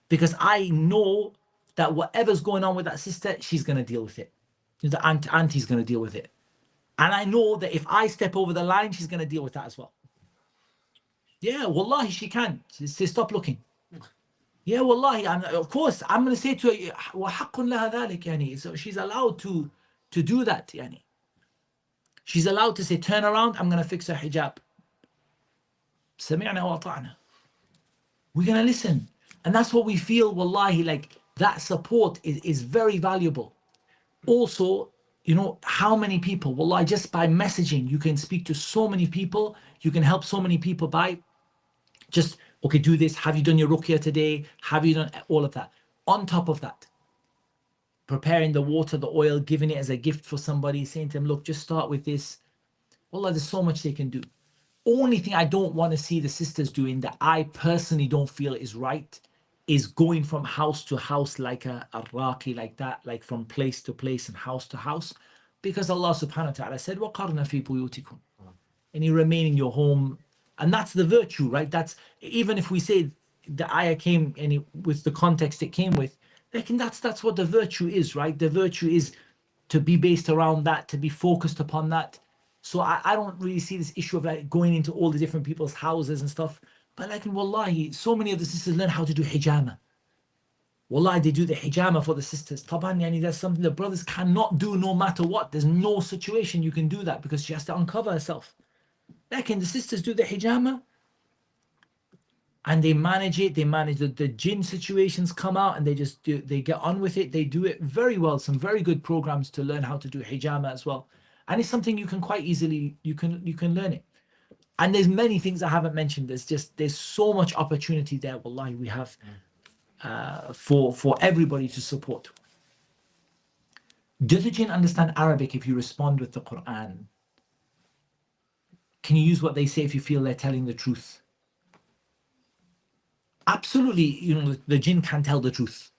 Because I know that whatever's going on with that sister, she's going to deal with it. The auntie's going to deal with it. And I know that if I step over the line, she's going to deal with that as well. Yeah, wallahi, she can. She say, stop looking. Yeah, wallahi, of course, I'm going to say to her, وَحَقٌّ لَهَا ذَلِكَ, يعني. So she's allowed to do that. Yani. She's allowed to say, turn around, I'm going to fix her hijab. سَمِعْنَا وَأَطَعْنَا. We're going to listen. And that's what we feel, wallahi, like that support is very valuable. Also, how many people, wallahi, just by messaging, you can speak to so many people, you can help so many people by just, okay, do this. Have you done your ruqya today? Have you done all of that? On top of that, preparing the water, the oil, giving it as a gift for somebody, saying to them, look, just start with this. Wallah, there's so much they can do. Only thing I don't want to see the sisters doing that I personally don't feel is right is going from house to house like a raqi, like that, like from place to place and house to house. Because Allah subhanahu wa ta'ala said, وَقَرْنَ فِي بُيُوتِكُمْ, and you remain in your home. And that's the virtue, right? That's, even if we say the ayah came and with the context it came with, that's what the virtue is, right? The virtue is to be based around that, to be focused upon that. So I don't really see this issue of like going into all the different people's houses and stuff. But like, wallahi, so many of the sisters learn how to do hijama. Wallahi, they do the hijama for the sisters. Taban, yani, that's something the brothers cannot do no matter what. There's no situation you can do that because she has to uncover herself. Lakin the sisters do the hijama and they manage it. They manage the jinn situations come out and they get on with it. They do it very well. Some very good programs to learn how to do hijama as well. And it's something you can quite easily, you can learn it. And there's many things I haven't mentioned. There's so much opportunity there. Wallahi, we have for everybody to support. Does the jinn understand Arabic if you respond with the Quran? Can you use what they say if you feel they're telling the truth? Absolutely, the jinn can tell the truth.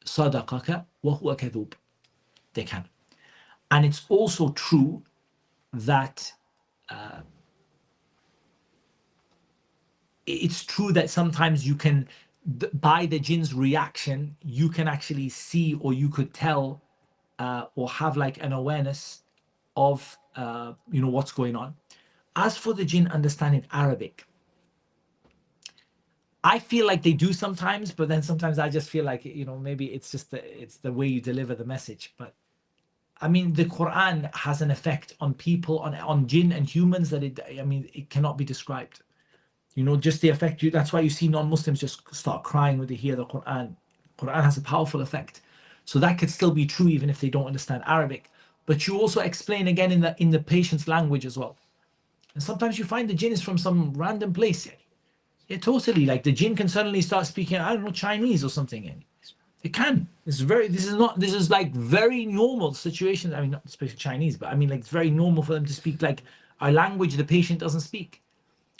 صَدَقَكَ وَهُوَ كَذُوبٌ. They can. And it's also true that sometimes you can, by the jinn's reaction, you can actually see, or you could tell or have like an awareness of what's going on. As for the jinn understanding Arabic, I feel like they do sometimes, but then sometimes I just feel like, maybe it's just it's the way you deliver the message. But I mean, the Quran has an effect on people, on jinn and humans that it cannot be described. Just the effect. That's why you see non-Muslims just start crying when they hear the Quran. Quran has a powerful effect. So that could still be true even if they don't understand Arabic. But you also explain again in the patient's language as well. And sometimes you find the jinn is from some random place. Yeah, totally. Like the jinn can suddenly start speaking, I don't know, Chinese or something. And it can. This is like very normal situations. I mean, not speaking Chinese, but I mean, like it's very normal for them to speak like a language the patient doesn't speak.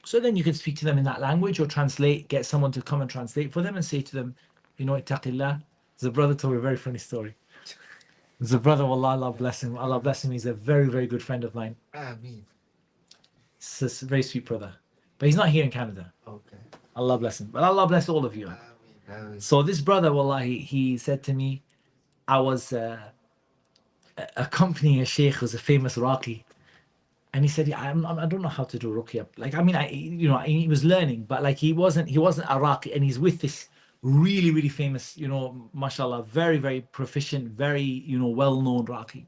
So then you can speak to them in that language or get someone to come and translate for them and say to them, ittaqillah. There's a brother told me a very funny story. There's a brother, Allah, Allah bless him. Allah bless him. He's a very, very good friend of mine. Ameen. He's a very sweet brother. But he's not here in Canada. Okay. Allah bless him. But Allah bless all of you. Ameen. So this brother, wallahi, he said to me, I was accompanying a sheikh who's a famous Raqi. And he said, I don't know how to do Ruqyah. Like, I mean, he was learning, but like he wasn't a Raqi, and he's with this really, really famous, mashallah, very, very proficient, very, well-known Raqi.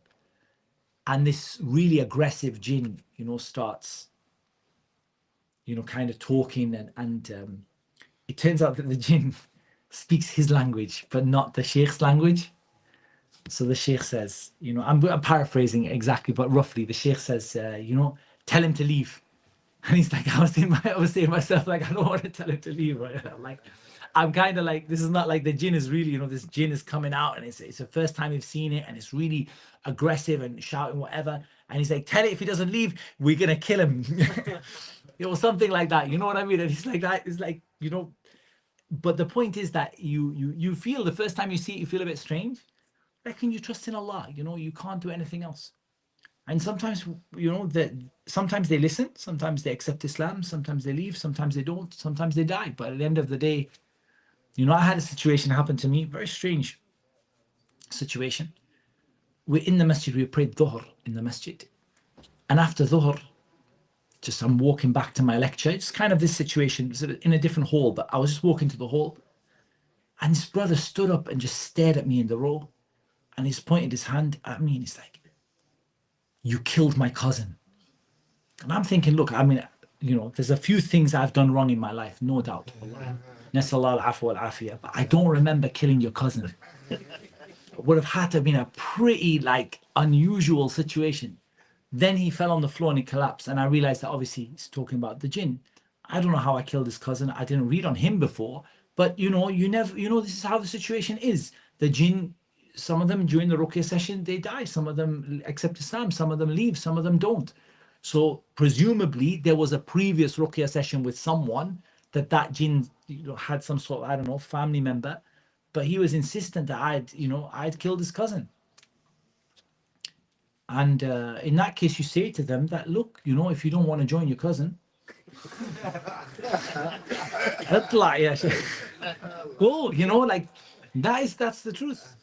And this really aggressive jinn, starts, kind of talking, and it turns out that the jinn speaks his language, but not the sheikh's language. So the sheikh says, I'm paraphrasing exactly, but roughly, the sheikh says, tell him to leave. And he's like, I was saying to myself, like, I don't want to tell him to leave. Right? I'm kind of like, this is not like the jinn is really, this jinn is coming out and it's the first time we've seen it and it's really aggressive and shouting whatever. And he's like, tell it if he doesn't leave, we're going to kill him. Something like that. You know what I mean? And he's like that. It's like, but the point is that you feel the first time you see it, you feel a bit strange. Reckon you trust in Allah, you can't do anything else. And sometimes, sometimes they listen, sometimes they accept Islam, sometimes they leave, sometimes they don't, sometimes they die. But at the end of the day, I had a situation happen to me, very strange situation. We're in the masjid, we prayed Dhuhr in the masjid. And after Dhuhr, I'm walking back to my lecture. It's kind of this situation, in a different hall, but I was just walking to the hall. And this brother stood up and just stared at me in the row. And he's pointed his hand at me and he's like, you killed my cousin. And I'm thinking, look, I mean, there's a few things I've done wrong in my life, no doubt. Nasallahu al-afwa wal-afiyah. But I don't remember killing your cousin. It would have had to have been a pretty, unusual situation. Then he fell on the floor and he collapsed. And I realized that obviously he's talking about the jinn. I don't know how I killed his cousin. I didn't read on him before. But, you never, this is how the situation is. The jinn, some of them during the Ruqyah session, they die. Some of them accept Islam. Some of them leave. Some of them don't. So presumably there was a previous Ruqyah session with someone that jinn had some sort of, I don't know, family member. But he was insistent that I'd killed his cousin. And in that case, you say to them that, look, if you don't want to join your cousin, go, that's the truth.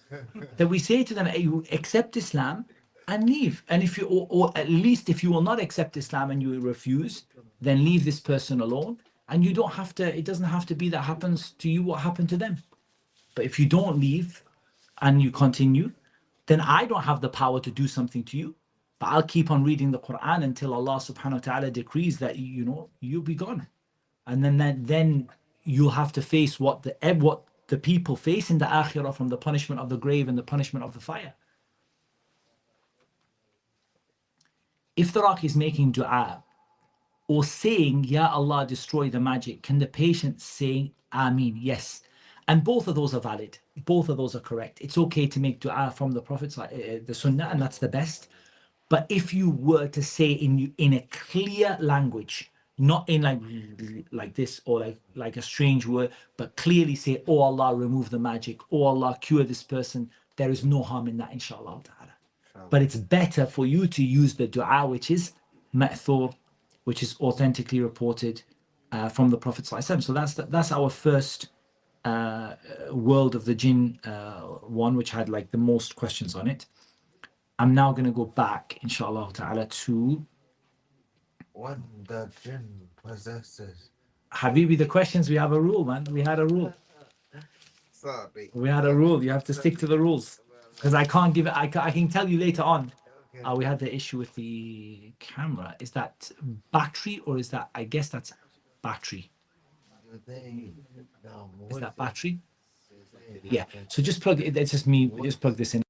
That we say to them, hey, you accept Islam and leave. And if you, or at least if you will not accept Islam and you refuse, then leave this person alone. And you don't have to, it doesn't have to be that happens to you what happened to them. But if you don't leave and you continue, then I don't have the power to do something to you. But I'll keep on reading the Quran until Allah subhanahu wa ta'ala decrees that, you'll be gone. And then you'll have to face what the people face in the akhirah from the punishment of the grave and the punishment of the fire. If the Raqi is making dua or saying, Ya Allah, destroy the magic, can the patient say Ameen? Yes. And both of those are valid. Both of those are correct. It's okay to make dua from the Prophet, the Sunnah, and that's the best. But if you were to say in a clear language, not in like this or like a strange word, but clearly say, oh Allah, remove the magic, oh Allah, cure this person, there is no harm in that, inshallah ta'ala. But it's better for you to use the dua which is ma'thur, which is authentically reported from the Prophet ﷺ. So that's our first world of the jinn one, which had the most questions on it. I'm now going to go back, inshallah ta'ala, to when the jinn possesses. Habibi, the questions, we have a rule, man. We had a rule. Sorry. We had a rule. You have to stick to the rules. Because I can't give it, I can tell you later on. Okay. We had the issue with the camera. Is that battery or is that, I guess that's battery. Do they Is that battery? do they Yeah. So just plug it, it's just me, just plug this in.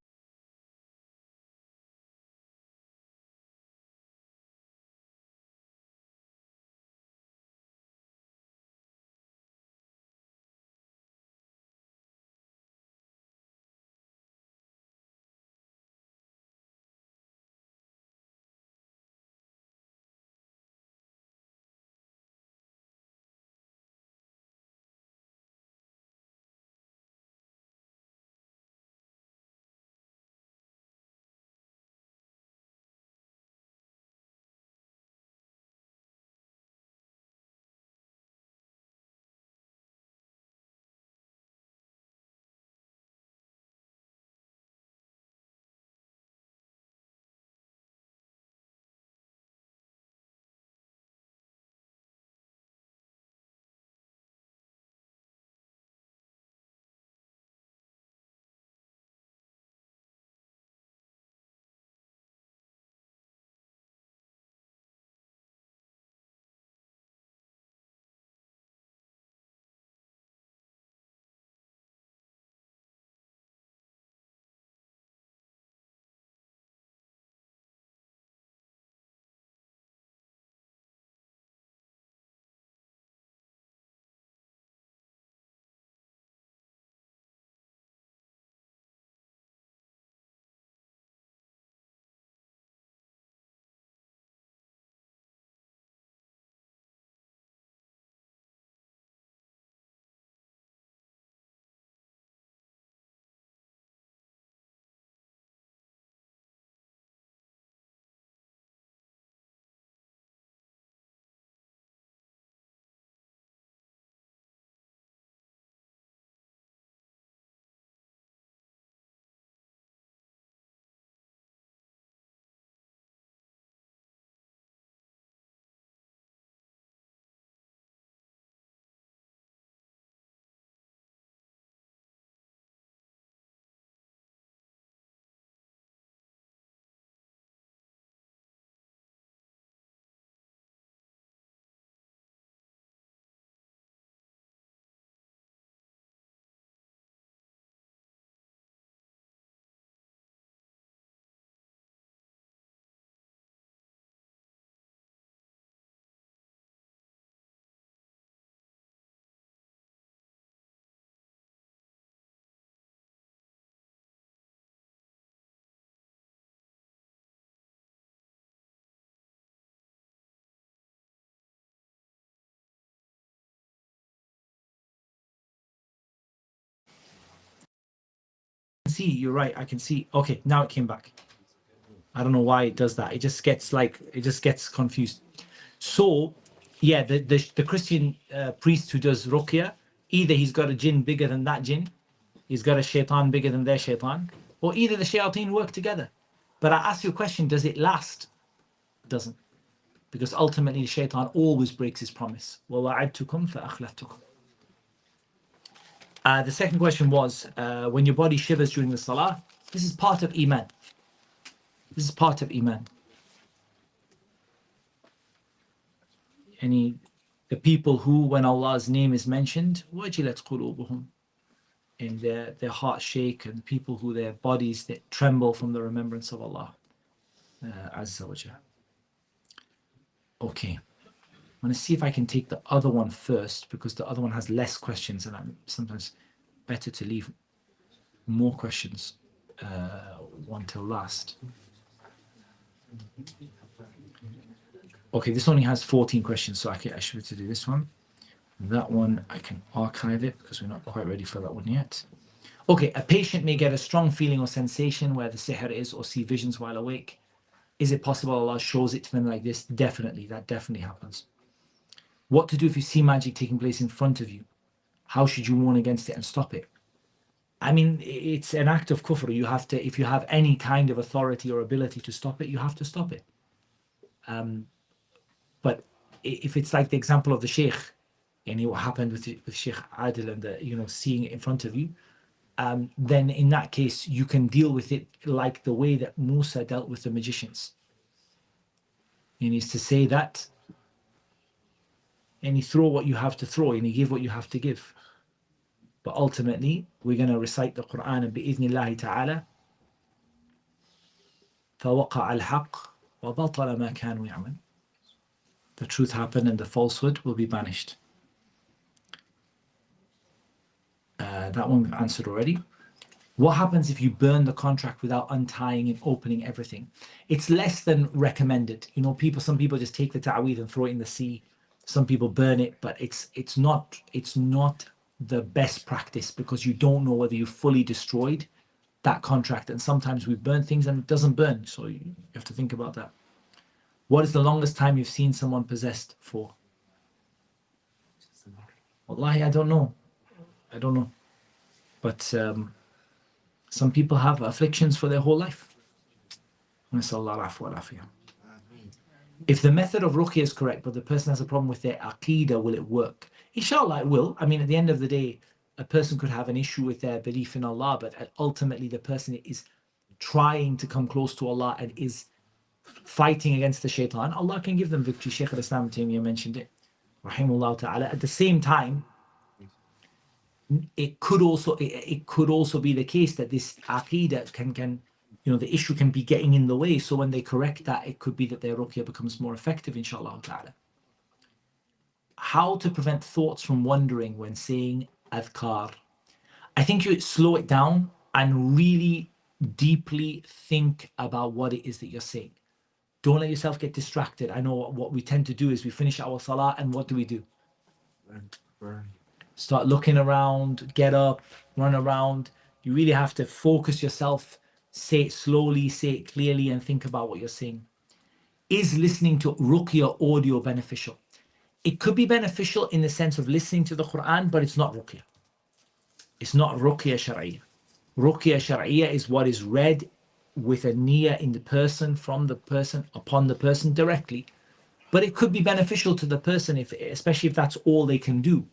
See, you're right. I can see. Okay, now it came back. I don't know why it does that. It just gets like, it just gets confused. So, yeah, the Christian priest who does Ruqya, either he's got a jinn bigger than that jinn, he's got a shaitan bigger than their shaitan, or either the shayateen work together. But I ask you a question, does it last? It doesn't. Because ultimately the shaitan always breaks his promise. وَوَعَدْتُكُمْ فَأَخْلَفْتُكُمْ. The second question was, when your body shivers during the salah, this is part of Iman. This is part of Iman. The people who, when Allah's name is mentioned, وَجِلَتْ قُلُوبُهُمْ, and their hearts shake, and people who their bodies that tremble from the remembrance of Allah Azza wa Jalla. Okay, I'm going to see if I can take the other one first, because the other one has less questions, and I'm sometimes better to leave more questions one till last. Okay, this only has 14 questions, so I should be able to do this one. That one, I can archive it because we're not quite ready for that one yet. Okay, a patient may get a strong feeling or sensation where the sihr is, or see visions while awake. Is it possible Allah shows it to them like this? Definitely, that definitely happens. What to do if you see magic taking place in front of you? How should you warn against it and stop it? I mean, it's an act of kufr. You have to, if you have any kind of authority or ability to stop it, you have to stop it. But if it's like the example of the Sheikh, and what happened with Sheikh Adil and seeing it in front of you, then in that case you can deal with it like the way that Musa dealt with the magicians. And he's to say that, and you throw what you have to throw, and you give what you have to give. But ultimately, we're going to recite the Quran, and bi'idhnillahi ta'ala, فَوَقَعَ الْحَقِّ وَبَطَلَ مَا كَانُوا يَعْمَلُونَ. The truth happened and the falsehood will be banished. That one we've answered already. What happens if you burn the contract without untying and opening everything? It's less than recommended. Some people just take the ta'weed and throw it in the sea. Some people burn it, but it's not the best practice, because you don't know whether you fully destroyed that contract. And sometimes we burn things and it doesn't burn. So you have to think about that. What is the longest time you've seen someone possessed for? Wallahi, I don't know. But some people have afflictions for their whole life. If the method of Ruqyah is correct, but the person has a problem with their aqeedah, will it work? Inshallah, it will. I mean, at the end of the day, a person could have an issue with their belief in Allah, but ultimately the person is trying to come close to Allah and is fighting against the shaitan. Allah can give them victory. Shaykh al-Islam Taymiyyah mentioned it, rahimahullah ta'ala. At the same time, it could also be the case that this aqeedah can the issue can be getting in the way. So when they correct that, it could be that their ruqyah becomes more effective, inshallah ta'ala. How to prevent thoughts from wandering when saying adhkar? I think you slow it down and really deeply think about what it is that you're saying. Don't let yourself get distracted. I know what we tend to do is we finish our salah and what do? Burn. Start looking around, get up, run around. You really have to focus yourself, say it slowly, say it clearly, and think about what you're saying. Is listening to Ruqyah audio beneficial? It could be beneficial in the sense of listening to the Quran, but it's not Ruqyah. It's not Ruqyah Shar'iyah. Ruqyah Shar'iyah is what is read with a niyyah in the person, from the person, upon the person directly. But it could be beneficial to the person, especially if that's all they can do.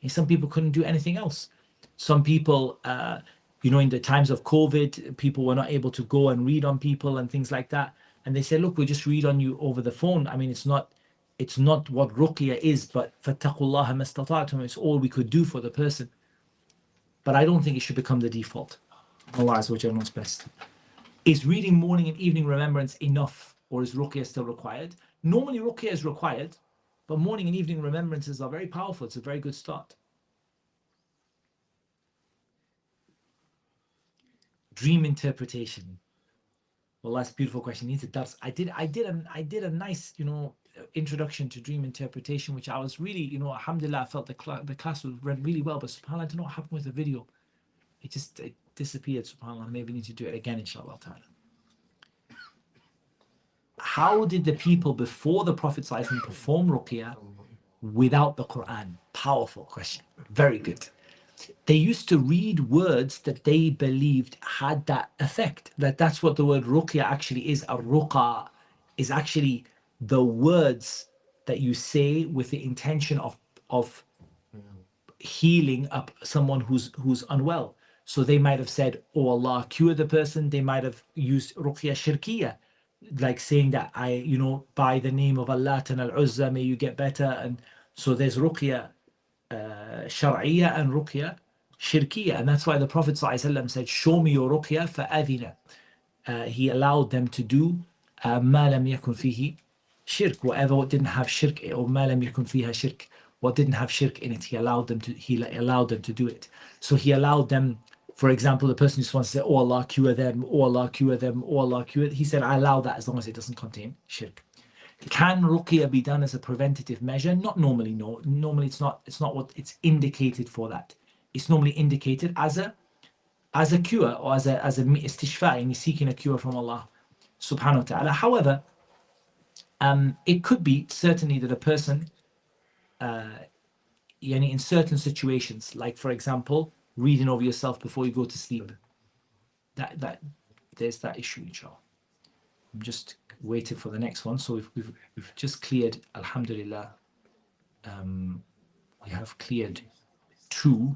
And some people couldn't do anything else. Some people, in the times of COVID, people were not able to go and read on people and things like that. And they said, look, we just read on you over the phone. I mean, it's not what Ruqyah is, but فَاتَّقُوا اللَّهَ مَا اسْتَطَعْتُمْ. It's all we could do for the person. But I don't think it should become the default. Allah Azza wa Jalla knows best. Is reading morning and evening remembrance enough, or is Ruqyah still required? Normally Ruqyah is required, but morning and evening remembrances are very powerful. It's a very good start. Dream interpretation. Well, that's a beautiful question. Needs a dars. I did a nice, introduction to dream interpretation, which I was really, alhamdulillah, I felt the class went really well, but subhanAllah, I don't know what happened with the video. It disappeared, subhanAllah. Maybe we need to do it again, inshallah ta'ala. How did the people before the Prophet ﷺ perform Ruqyah without the Quran? Powerful question. Very good. They used to read words that they believed had that effect. That's what the word Ruqyah actually is. A ruqa is actually the words that you say with the intention of healing up someone who's unwell. So they might have said, "Oh Allah, cure the person." They might have used Ruqyah Shirkiyah, like saying that by the name of Allah and Al-Uzza, may you get better. And so there's Ruqyah Shar'iyah and Ruqyah Shirkiyah. And that's why the Prophet ﷺ said, show me your Ruqyah فَأَذِنَ. He allowed them to do مَا لَمْ يَكُنْ فِيهِ shirk, whatever didn't have shirk, or مَا لَمْ يَكُنْ فِيهَا shirk, what didn't have shirk in it, he allowed them to do it. So he allowed them, for example, the person just wants to say, oh Allah, cure them, oh Allah, cure them, oh Allah, cure it. He said, I allow that as long as it doesn't contain shirk. Can Ruqyah be done as a preventative measure? Not normally, no. Normally it's not what it's indicated for that. It's normally indicated as a cure, or as a istishfa, and you're seeking a cure from Allah subhanahu wa ta'ala. However, it could be certainly that a person in certain situations, like for example, reading over yourself before you go to sleep, that there's that issue, inshallah. I'm just waiting for the next one. So we've just cleared, alhamdulillah, we have cleared 2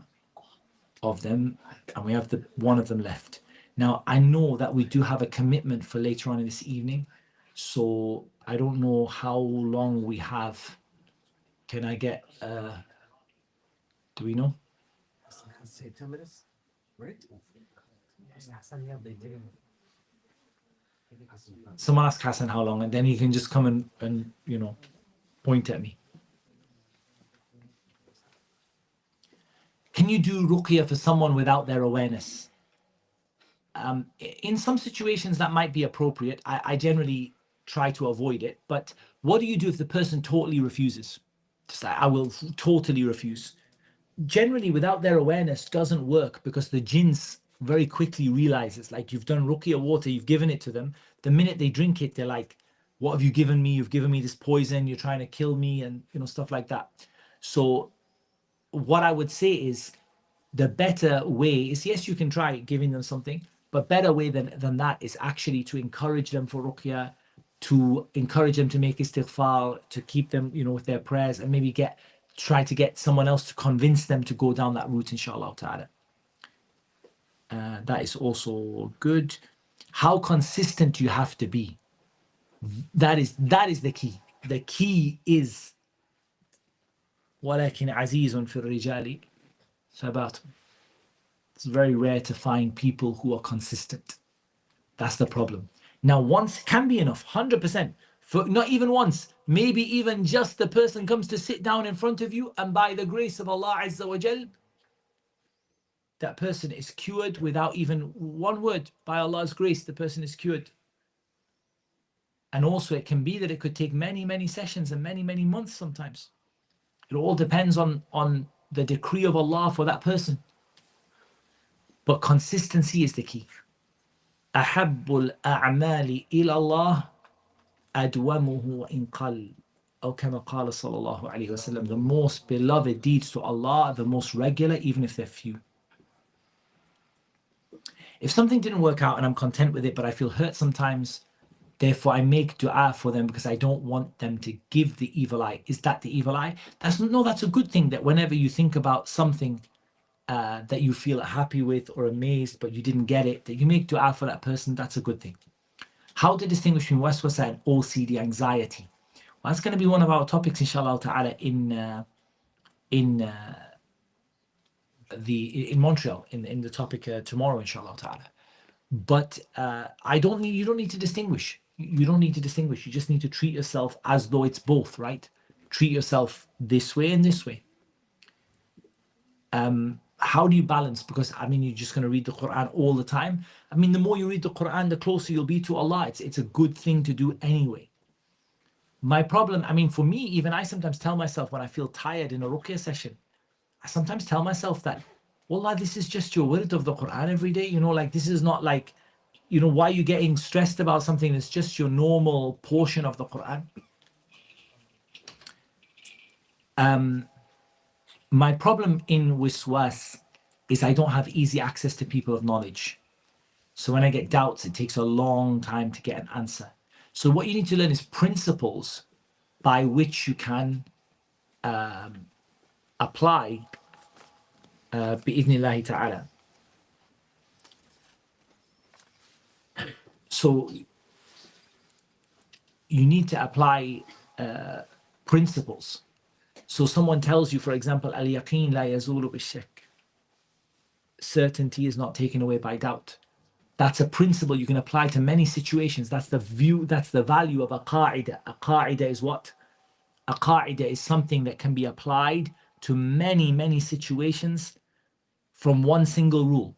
of them, and we have one of them left. Now, I know that we do have a commitment for later on in this evening, so I don't know how long we have. Can I get, do we know? Say 2 minutes, right? Someone ask Hassan how long, and then he can just come and you know, point at me. Can you do ruqyah for someone without their awareness? In some situations that might be appropriate. I generally try to avoid it, but what do you do if the person totally refuses? Just like, I will totally refuse. Generally, without their awareness doesn't work, because the jinns very quickly realizes, like, you've done ruqyah water, you've given it to them. The minute they drink it, they're like, what have you given me? You've given me this poison, you're trying to kill me, and you know, stuff like that. So what I would say is, the better way is, yes, you can try giving them something, but better way than that is actually to encourage them for ruqyah, to encourage them to make istighfar, to keep them, you know, with their prayers, and maybe try to get someone else to convince them to go down that route, inshallah ta'ala. That is also good. How consistent you have to be. That is the key. The key is وَلَكِنْ عَزِيزٌ فِي الرِّجَالِ ثَبَاتٌ. It's very rare to find people who are consistent. That's the problem. Now, once can be enough, 100%. For not even once, maybe even just the person comes to sit down in front of you, and by the grace of Allah Azza wa Jal, that person is cured without even one word. By Allah's grace, the person is cured. And also it can be that it could take many, many sessions and many, many months sometimes. It all depends on the decree of Allah for that person. But consistency is the key. أحب الأعمال إلى الله أدومه وإن قل. أو كما قال صلى الله عليه وسلم. The most beloved deeds to Allah, the most regular, even if they're few. If something didn't work out and I'm content with it, but I feel hurt sometimes, therefore I make dua for them, because I don't want them to give the evil eye. Is that the evil eye? That's a good thing, that whenever you think about something that you feel happy with or amazed, but you didn't get it, that you make dua for that person. That's a good thing. How to distinguish between waswasa and OCD, anxiety? Well, that's going to be one of our topics, inshallah ta'ala, in Montreal, in the topic tomorrow, inshallah ta'ala. But you don't need to distinguish. You don't need to distinguish. You just need to treat yourself as though it's both, right? Treat yourself this way and this way. How do you balance? Because I mean, you're just going to read the Quran all the time. I mean, the more you read the Quran, the closer you'll be to Allah. It's a good thing to do anyway. My problem, I mean, for me, even I sometimes tell myself when I feel tired in a ruqyah session, I sometimes tell myself that, wallah, this is just your word of the Quran every day. You know, like, this is not like, you know, why are you getting stressed about something that's just your normal portion of the Quran? My problem in wiswas is I don't have easy access to people of knowledge. So when I get doubts, it takes a long time to get an answer. So what you need to learn is principles by which you can apply bi'idhnillahi ta'ala. So you need to apply principles. So someone tells you, for example, al-yaqeen la yazulu bi-shak. Certainty is not taken away by doubt. That's a principle you can apply to many situations. That's the view, that's the value of a qa'idah. A qa'idah is what? A qa'idah is something that can be applied to many, many situations from one single rule.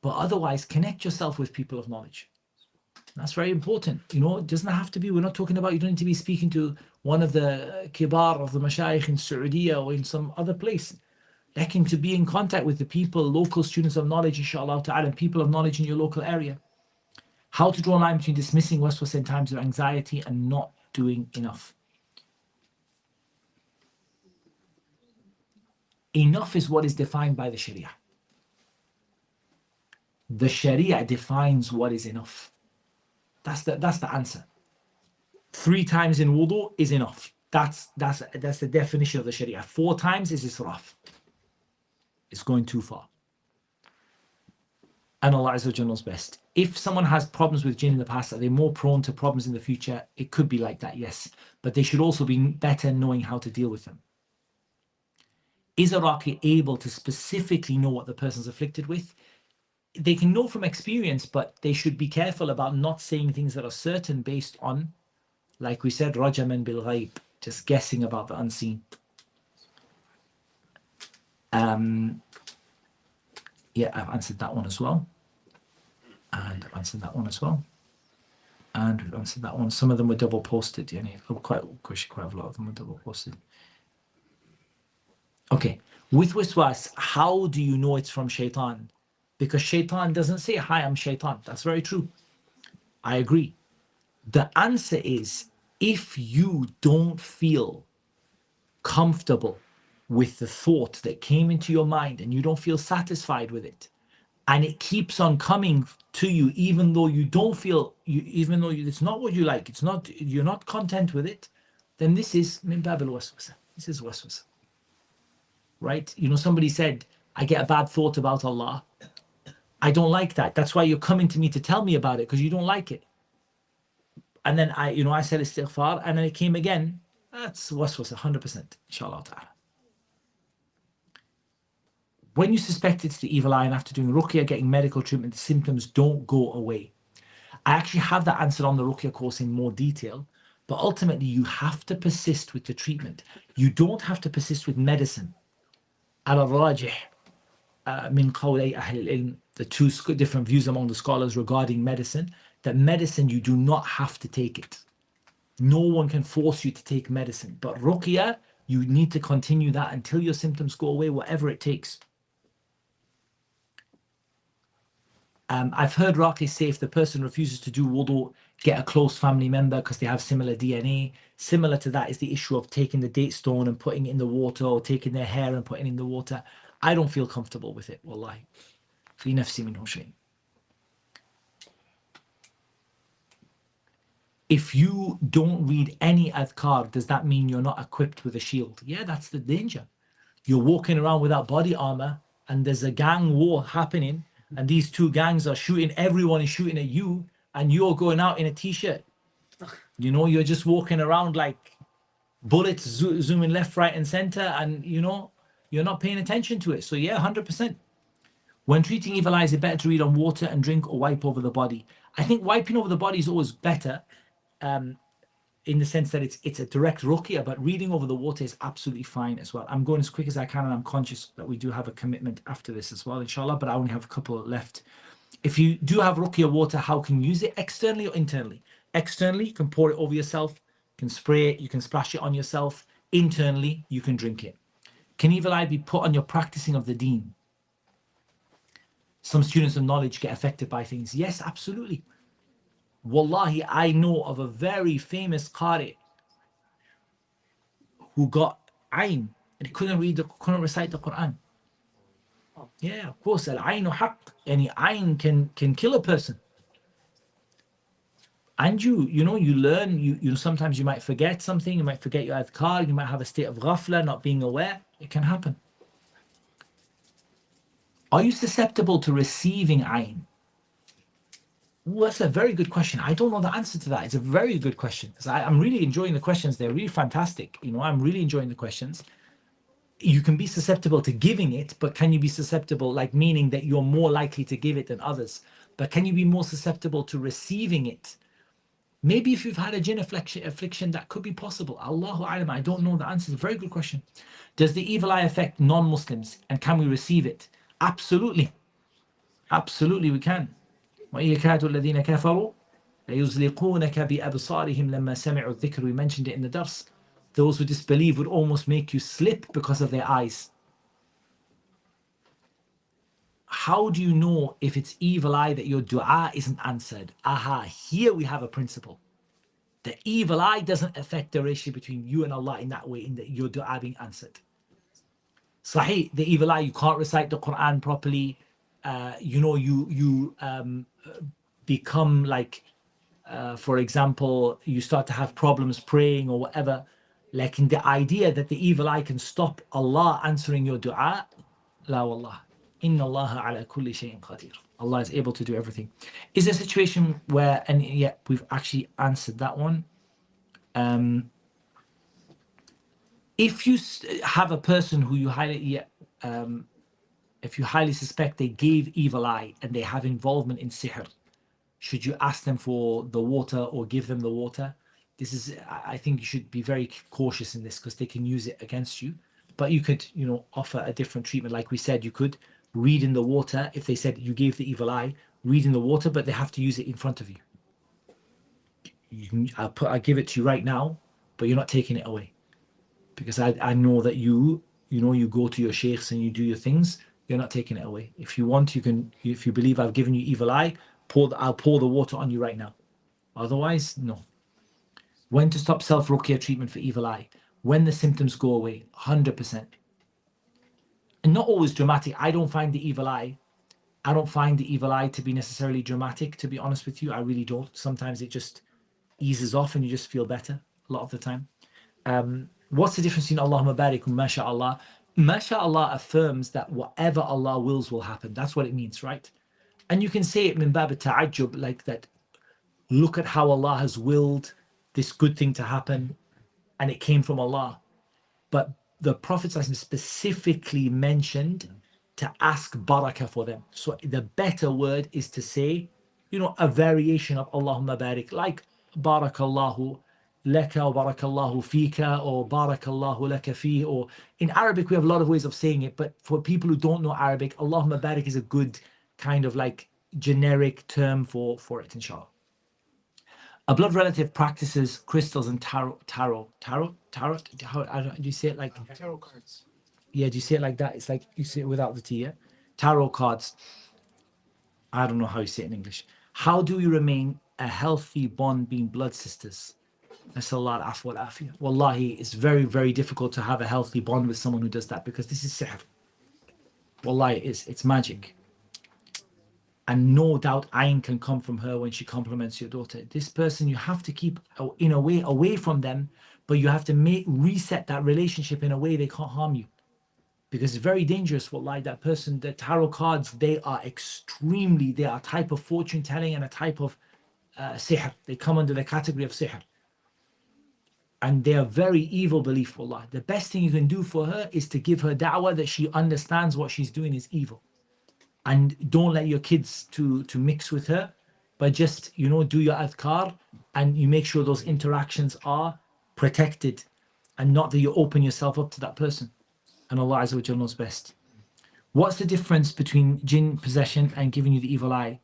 But otherwise, connect yourself with people of knowledge. That's very important. You know, it doesn't have to be, we're not talking about, you don't need to be speaking to one of the kibar of the mashayikh in Saudi or in some other place. Lacking to be in contact with the people, local students of knowledge, inshallah ta'ala, and people of knowledge in your local area. How to draw a line between dismissing waswas in times of anxiety and not doing enough. Enough is what is defined by the Sharia. The Sharia defines what is enough. That's the answer. 3 times in wudu is enough. That's the definition of the Sharia. 4 times is israf. It's going too far. And Allah Azza wa Jalla knows best. If someone has problems with jinn in the past, are they more prone to problems in the future? It could be like that, yes. But they should also be better knowing how to deal with them. Is a raqi able to specifically know what the person's afflicted with? They can know from experience, but they should be careful about not saying things that are certain based on, like we said, rajaman bil ghaib, just guessing about the unseen. Yeah, I've answered that one as well. And I've answered that one as well. And we've answered that one. Some of them were double posted. Yeah, quite a lot of them were double posted. Okay, with waswas, how do you know it's from shaitan? Because shaitan doesn't say, hi, I'm shaitan. That's very true. I agree. The answer is, if you don't feel comfortable with the thought that came into your mind and you don't feel satisfied with it, and it keeps on coming to you, even though you don't feel, even though it's not what you like, you're not content with it, then this is min babil waswasa. This is waswasa. Right? You know, somebody said, I get a bad thought about Allah. I don't like that. That's why you're coming to me to tell me about it, because you don't like it. And then I said istighfar, and then it came again. That's waswasa, 100%, inshallah ta'ala. When you suspect it's the evil eye and after doing ruqyah, getting medical treatment, the symptoms don't go away. I actually have that answered on the ruqyah course in more detail, but ultimately you have to persist with the treatment. You don't have to persist with medicine. Ala rajih min qawlay ahl al-ilm, the 2 different views among the scholars regarding medicine, that medicine, you do not have to take it. No one can force you to take medicine. But ruqyah, you need to continue that until your symptoms go away, whatever it takes. I've heard Raqis say if the person refuses to do wudu, get a close family member because they have similar DNA. Similar to that is the issue of taking the date stone and putting it in the water, or taking their hair and putting it in the water. I don't feel comfortable with it, wallahi. Fi nafsi minhu shay. If you don't read any adhkar, does that mean you're not equipped with a shield? Yeah, that's the danger. You're walking around without body armor and there's a gang war happening, and these 2 gangs are shooting, everyone is shooting at you, and you're going out in a t-shirt. You know, you're just walking around like bullets zooming left, right, and center, and you know, you're not paying attention to it. So yeah, 100%. When treating evil eye, is it better to read on water and drink, or wipe over the body? I think wiping over the body is always better, in the sense that it's a direct ruqyah, but reading over the water is absolutely fine as well. I'm going as quick as I can, and I'm conscious that we do have a commitment after this as well, inshallah, but I only have a couple left. If you do have ruqyah water, how can you use it? Externally or internally? Externally, you can pour it over yourself, you can spray it, you can splash it on yourself. Internally, you can drink it. Can evil eye be put on your practicing of the deen? Some students of knowledge get affected by things. Yes, absolutely. Wallahi, I know of a very famous qari who got ayn and he couldn't recite the Quran. Yeah, of course, al-aynu haqq. Any ayn can kill a person. And you know, you learn, you sometimes you might forget something, you might forget your adhkar, you might have a state of ghafla, not being aware. It can happen. Are you susceptible to receiving ayn? Well, that's a very good question. I don't know the answer to that. It's a very good question, because I'm really enjoying the questions. They're really fantastic. You know, I'm really enjoying the questions. You can be susceptible to giving it, but can you be susceptible, like meaning that you're more likely to give it than others? But can you be more susceptible to receiving it? Maybe if you've had a jinn affliction, that could be possible. Allahu a'lam. I don't know the answer. It's a very good question. Does the evil eye affect non-Muslims, and can we receive it? Absolutely. Absolutely, we can. وَإِيَكَادُ الَّذِينَ كَفَرُوا لَيُزْلِقُونَكَ بِأَبْصَارِهِمْ لَمَّا سَمِعُوا الذِّكْرِ. We mentioned it in the dars. Those who disbelieve would almost make you slip because of their eyes. How do you know if it's evil eye that your dua isn't answered? Aha, here we have a principle. The evil eye doesn't affect the relationship between you and Allah in that way, in that your dua being answered. Sahih, the evil eye, you can't recite the Quran properly. You know, you become like for example, you start to have problems praying or whatever, like in the idea that the evil eye can stop Allah answering your dua, la wallah. Inna Allah ala kulli shayin qadir. Allah is able to do everything. Is there a situation where, and yeah, we've actually answered that one. If you have a person who you if you highly suspect they gave evil eye and they have involvement in sihr, should you ask them for the water or give them the water? This is, I think you should be very cautious in this because they can use it against you. But you could, offer a different treatment. Like we said, you could read in the water. If they said you gave the evil eye, read in the water, but they have to use it in front of you. I give it to you right now, but you're not taking it away. Because I know that you go to your sheikhs and you do your things, you're not taking it away. If you want, you can, if you believe I've given you evil eye, I'll pour the water on you right now. Otherwise, no. When to stop self-ruqya treatment for evil eye? When the symptoms go away, 100%. And not always dramatic. I don't find the evil eye to be necessarily dramatic, to be honest with you. I really don't. Sometimes it just eases off and you just feel better a lot of the time. What's the difference between Allahumma barik and masha'Allah? Masha'Allah affirms that whatever Allah wills will happen. That's what it means, right? And you can say it min bab ta'ajjub, like that. Look at how Allah has willed this good thing to happen, and it came from Allah. But the Prophet specifically mentioned to ask barakah for them. So the better word is to say, a variation of Allahumma barik, like barakallahu laka wa barakallahu fika, or barakallahu laka fi, or in Arabic we have a lot of ways of saying it, but for people who don't know Arabic, Allahumma barik is a good kind of like generic term for it, inshallah. A blood relative practices crystals and tarot. Do you say it like Tarot cards. Yeah, do you say it like that? It's like you say it without the T, yeah? Tarot cards. I don't know how you say it in English. How do we remain a healthy bond being blood sisters? Nasallallahu afwa wal afiyah. Wallahi, it's very, very difficult to have a healthy bond with someone who does that, because this is sihr. Wallahi, it's magic. And no doubt ayn can come from her when she compliments your daughter. This person, you have to keep in a way away from them, but you have to reset that relationship in a way they can't harm you. Because it's very dangerous, wallahi, that person, the tarot cards, they are a type of fortune telling and a type of sihr. They come under the category of sihr. And they are very evil belief, wallahi. The best thing you can do for her is to give her da'wah that she understands what she's doing is evil. And don't let your kids to mix with her, but just, do your adhkar, and you make sure those interactions are protected and not that you open yourself up to that person. And Allah Azza wa Jalla knows best. What's the difference between jinn possession and giving you the evil eye?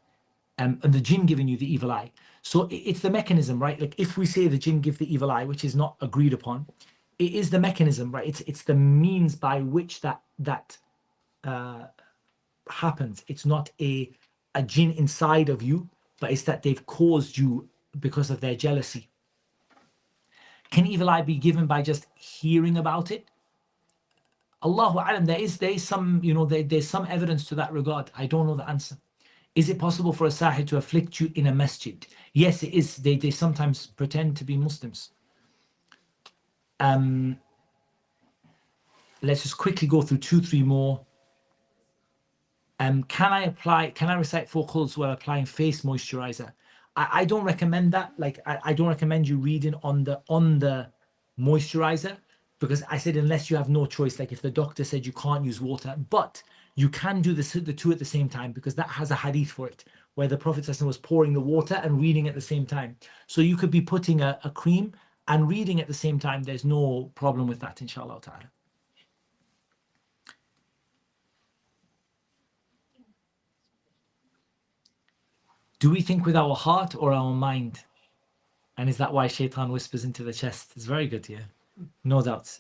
And the jinn giving you the evil eye. So it's the mechanism, right? Like if we say the jinn give the evil eye, which is not agreed upon, it is the mechanism, right? It's the means by which that happens. It's not a jinn inside of you, but it's that they've caused you because of their jealousy. Can evil eye be given by just hearing about it? Allahu alam, there is some, there's some evidence to that regard. I don't know the answer. Is it possible for a sahir to afflict you in a masjid? Yes, it is. They sometimes pretend to be Muslims. Let's just quickly go through 2-3 more. Can I recite 4 quls while applying face moisturizer? I don't recommend that. Like I don't recommend you reading on the moisturizer, because I said unless you have no choice, like if the doctor said you can't use water, but you can do the 2 at the same time, because that has a hadith for it, where the Prophet was pouring the water and reading at the same time. So you could be putting a cream and reading at the same time. There's no problem with that, inshallah ta'ala. Do we think with our heart or our mind? And is that why shaitan whispers into the chest? It's very good, yeah. No doubt.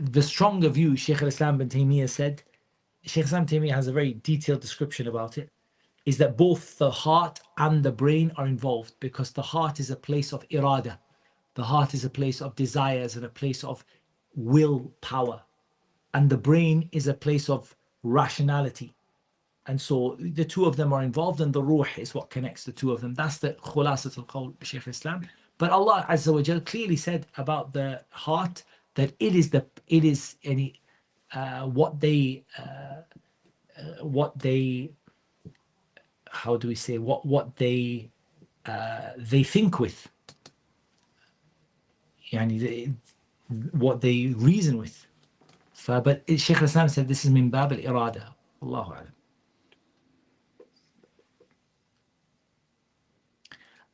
The stronger view, Shaykh al-Islam bin Taymiyyah said, Shaykh al-Islam Taymiyyah has a very detailed description about it, is that both the heart and the brain are involved, because the heart is a place of irada. The heart is a place of desires and a place of willpower. And the brain is a place of rationality. And so the two of them are involved, and the ruh is what connects the two of them. That's the khulasat al-qawl by Shaykh Islam. But Allah Azza wa Jal clearly said about the heart that it is any what they how do we say what they think with, yani what they reason with. But Shaykh Islam said this is min bab al-irada. Allahu alam.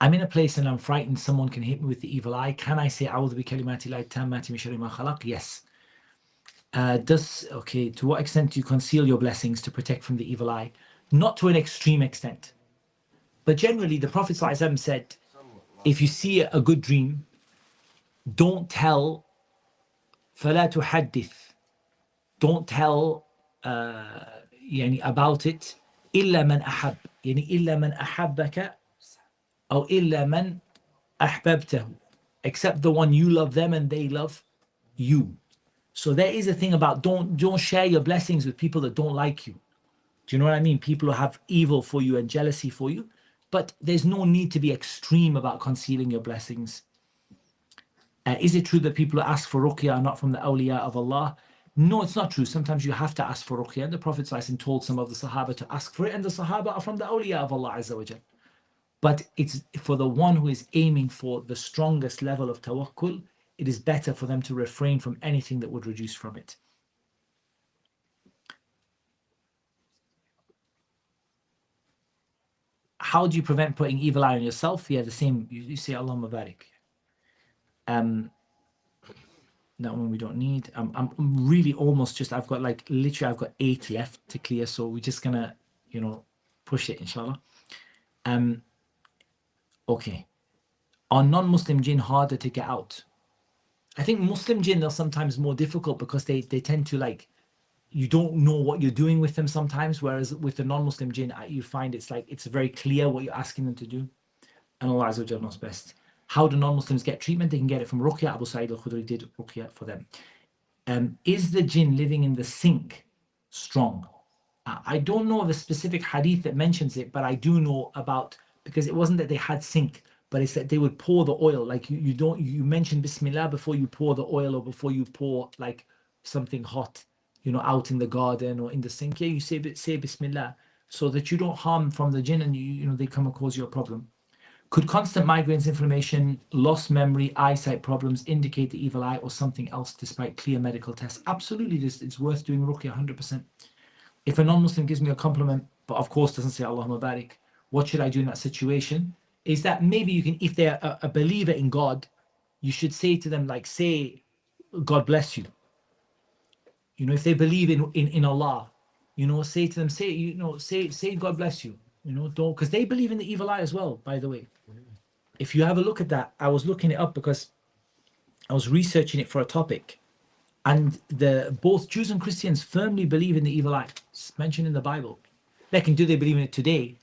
I'm in a place and I'm frightened someone can hit me with the evil eye. Can I say A'udhu bi kalimati llahi tammati min sharri ma khalaq? Yes. To what extent do you conceal your blessings to protect from the evil eye? Not to an extreme extent. But generally, the Prophet ﷺ said, if you see a good dream, don't tell, فَلَا تُحَدِّث. Don't tell about it, إِلَّا مَنْ أَحَبْ. إِلَّا مَنْ أَحَبَّكَ أو إلا من أحببته, except the one you love them and they love you. So there is a thing about don't share your blessings with people that don't like you. Do you know what I mean? People who have evil for you and jealousy for you. But there's no need to be extreme about concealing your blessings. Is it true that people who ask for ruqya are not from the awliya of Allah? No, it's not true. Sometimes you have to ask for ruqya. The Prophet ﷺ told some of the Sahaba to ask for it, and the Sahaba are from the awliya of Allah Azza wa Jal. But it's for the one who is aiming for the strongest level of tawakkul, it is better for them to refrain from anything that would reduce from it. How do you prevent putting evil eye on yourself? Yeah, the same. You say Allahumma barik. That one we don't need. I'm really almost just, I've got 8 left to clear. So we're just gonna, push it, inshallah. Okay. Are non-Muslim jinn harder to get out? I think Muslim jinn are sometimes more difficult because they tend to you don't know what you're doing with them sometimes, whereas with the non-Muslim jinn, you find it's very clear what you're asking them to do. And Allah Azza wa Jalla knows best. How do non-Muslims get treatment? They can get it from Ruqyah. Abu Sa'id al-Khudri did Ruqyah for them. Is the jinn living in the sink strong? I don't know of a specific hadith that mentions it, but I do know about, because it wasn't that they had sink, but it's that they would pour the oil. Like you mention Bismillah before you pour the oil, or before you pour something hot, out in the garden or in the sink. Yeah, you say Bismillah so that you don't harm from the jinn and they come and cause you a problem. Could constant migraines, inflammation, lost memory, eyesight problems indicate the evil eye or something else despite clear medical tests? Absolutely, it's worth doing ruqyah 100%. If a non-Muslim gives me a compliment, but of course doesn't say Allahumma barik, what should I do in that situation? Is that maybe you can, if they're a believer in God, you should say to them, say, God bless you. If they believe in Allah, say to them, say God bless you. Don't, because they believe in the evil eye as well, by the way. If you have a look at that, I was looking it up because I was researching it for a topic, and both Jews and Christians firmly believe in the evil eye. It's mentioned in the Bible. Do they believe in it today?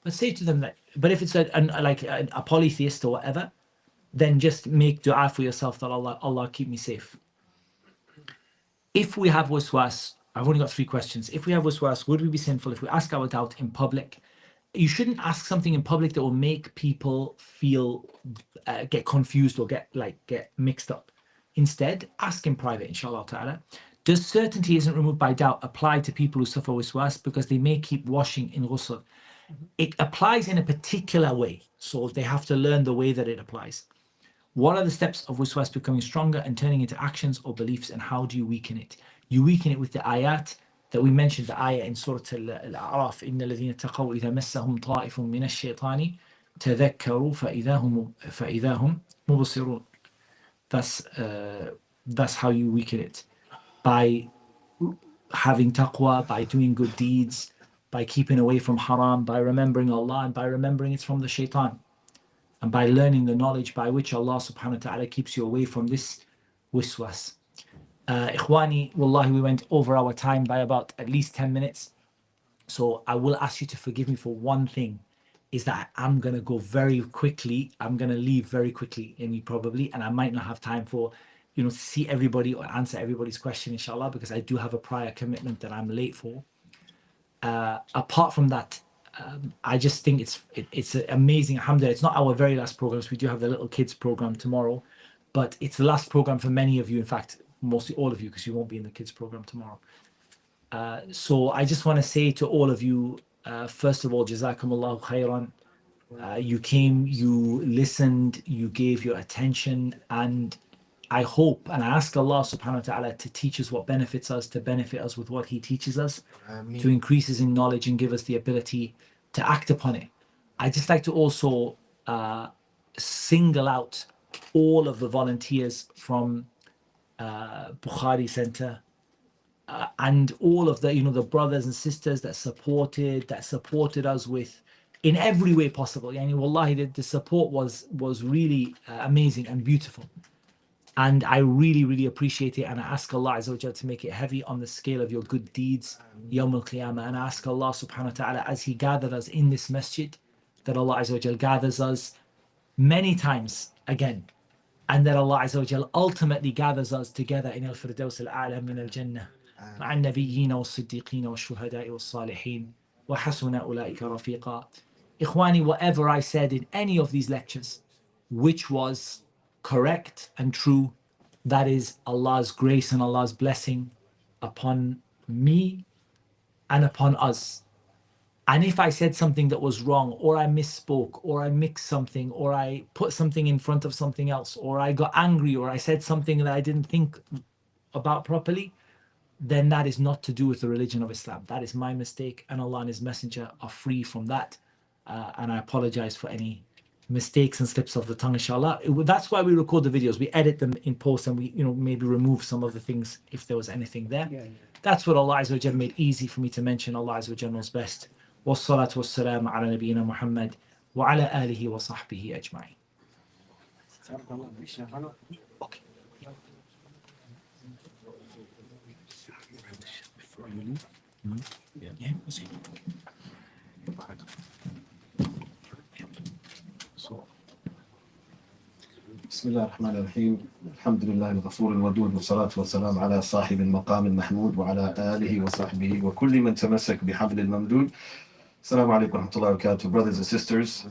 But say to them that. But if it's a polytheist or whatever, then just make dua for yourself that Allah keep me safe. If we have waswas, I've only got 3 questions. If we have waswas, would we be sinful if we ask our doubt in public? You shouldn't ask something in public that will make people feel get confused or get mixed up. Instead, ask in private, inshallah ta'ala. Does certainty isn't removed by doubt apply to people who suffer waswas because they may keep washing in ghusl? It applies in a particular way, so they have to learn the way that it applies. What are the steps of waswas becoming stronger and turning into actions or beliefs, and how do you weaken it? You weaken it with the ayat that we mentioned, the ayah in Surah Al-A'raf, إِنَّ الَّذِينَ اتَّقَوْا إِذَا مَسَّهُمْ طَائِفٌ مِّنَ الشَّيْطَانِ تَذَكَّرُوا فَإِذَا هُمْ مُبْصِرُونَ. That's how you weaken it. By having taqwa, by doing good deeds, by keeping away from haram, by remembering Allah, and by remembering it's from the shaitan, and by learning the knowledge by which Allah subhanahu wa ta'ala keeps you away from this waswas. Ikhwani, wallahi, we went over our time by about at least 10 minutes. So I will ask you to forgive me for one thing, is that I'm going to go very quickly. I'm going to leave very quickly, and I might not have time for, to see everybody or answer everybody's question, inshallah, because I do have a prior commitment that I'm late for. apart from that, I just think it's amazing. Alhamdulillah, it's not our very last programs. We do have the little kids program tomorrow, but it's the last program for many of you. In fact, mostly all of you, because you won't be in the kids program tomorrow. So I just want to say to all of you, first of all, Jazakumullahu khairan. You came, you listened, you gave your attention, and I hope and I ask Allah subhanahu wa ta'ala to teach us what benefits us, to benefit us with what He teaches us, to increase us in knowledge and give us the ability to act upon it. I just like to also single out all of the volunteers from Bukhari Center, and all of the, the brothers and sisters that supported us with in every way possible. Yani wallahi, the support was really amazing and beautiful. And I really, really appreciate it. And I ask Allah Azza wa Jal to make it heavy on the scale of your good deeds, Yawm al-Qiyamah. And I ask Allah subhanahu wa ta'ala, as He gathered us in this masjid, that Allah Azza wa Jal gathers us many times again. And that Allah Azza wa Jal ultimately gathers us together in al-Firdaus al-A'la min al-Jannah. مع النبيين والصديقين والشهداء والصالحين وحسن أولئك رفيقا. Ikhwani, whatever I said in any of these lectures, which was correct and true, that is Allah's grace and Allah's blessing upon me and upon us. And if I said something that was wrong, or I misspoke, or I mixed something, or I put something in front of something else, or I got angry, or I said something that I didn't think about properly, then that is not to do with the religion of Islam. That is my mistake, and Allah and His Messenger are free from that. And I apologize for any mistakes and slips of the tongue, inshallah. That's why we record the videos. We edit them in post, and we, maybe remove some of the things if there was anything there. That's what Allah Azza wa Jal made easy for me to mention. Allah Azza wa Jal knows best. Wassalatu wassalamu ala nabiyyina Muhammad wa ala alihi wa sahbihi ajma'in. Okay. Yeah. بسم الله الرحمن الرحيم الحمد لله الغفور الودود والصلاة والسلام على صاحب المقام المحمود وعلى آله وصحبه وكل من تمسك بحبل الممدود. Assalamu alaikum wa rahmatullahi wa barakatuh. Brothers and sisters,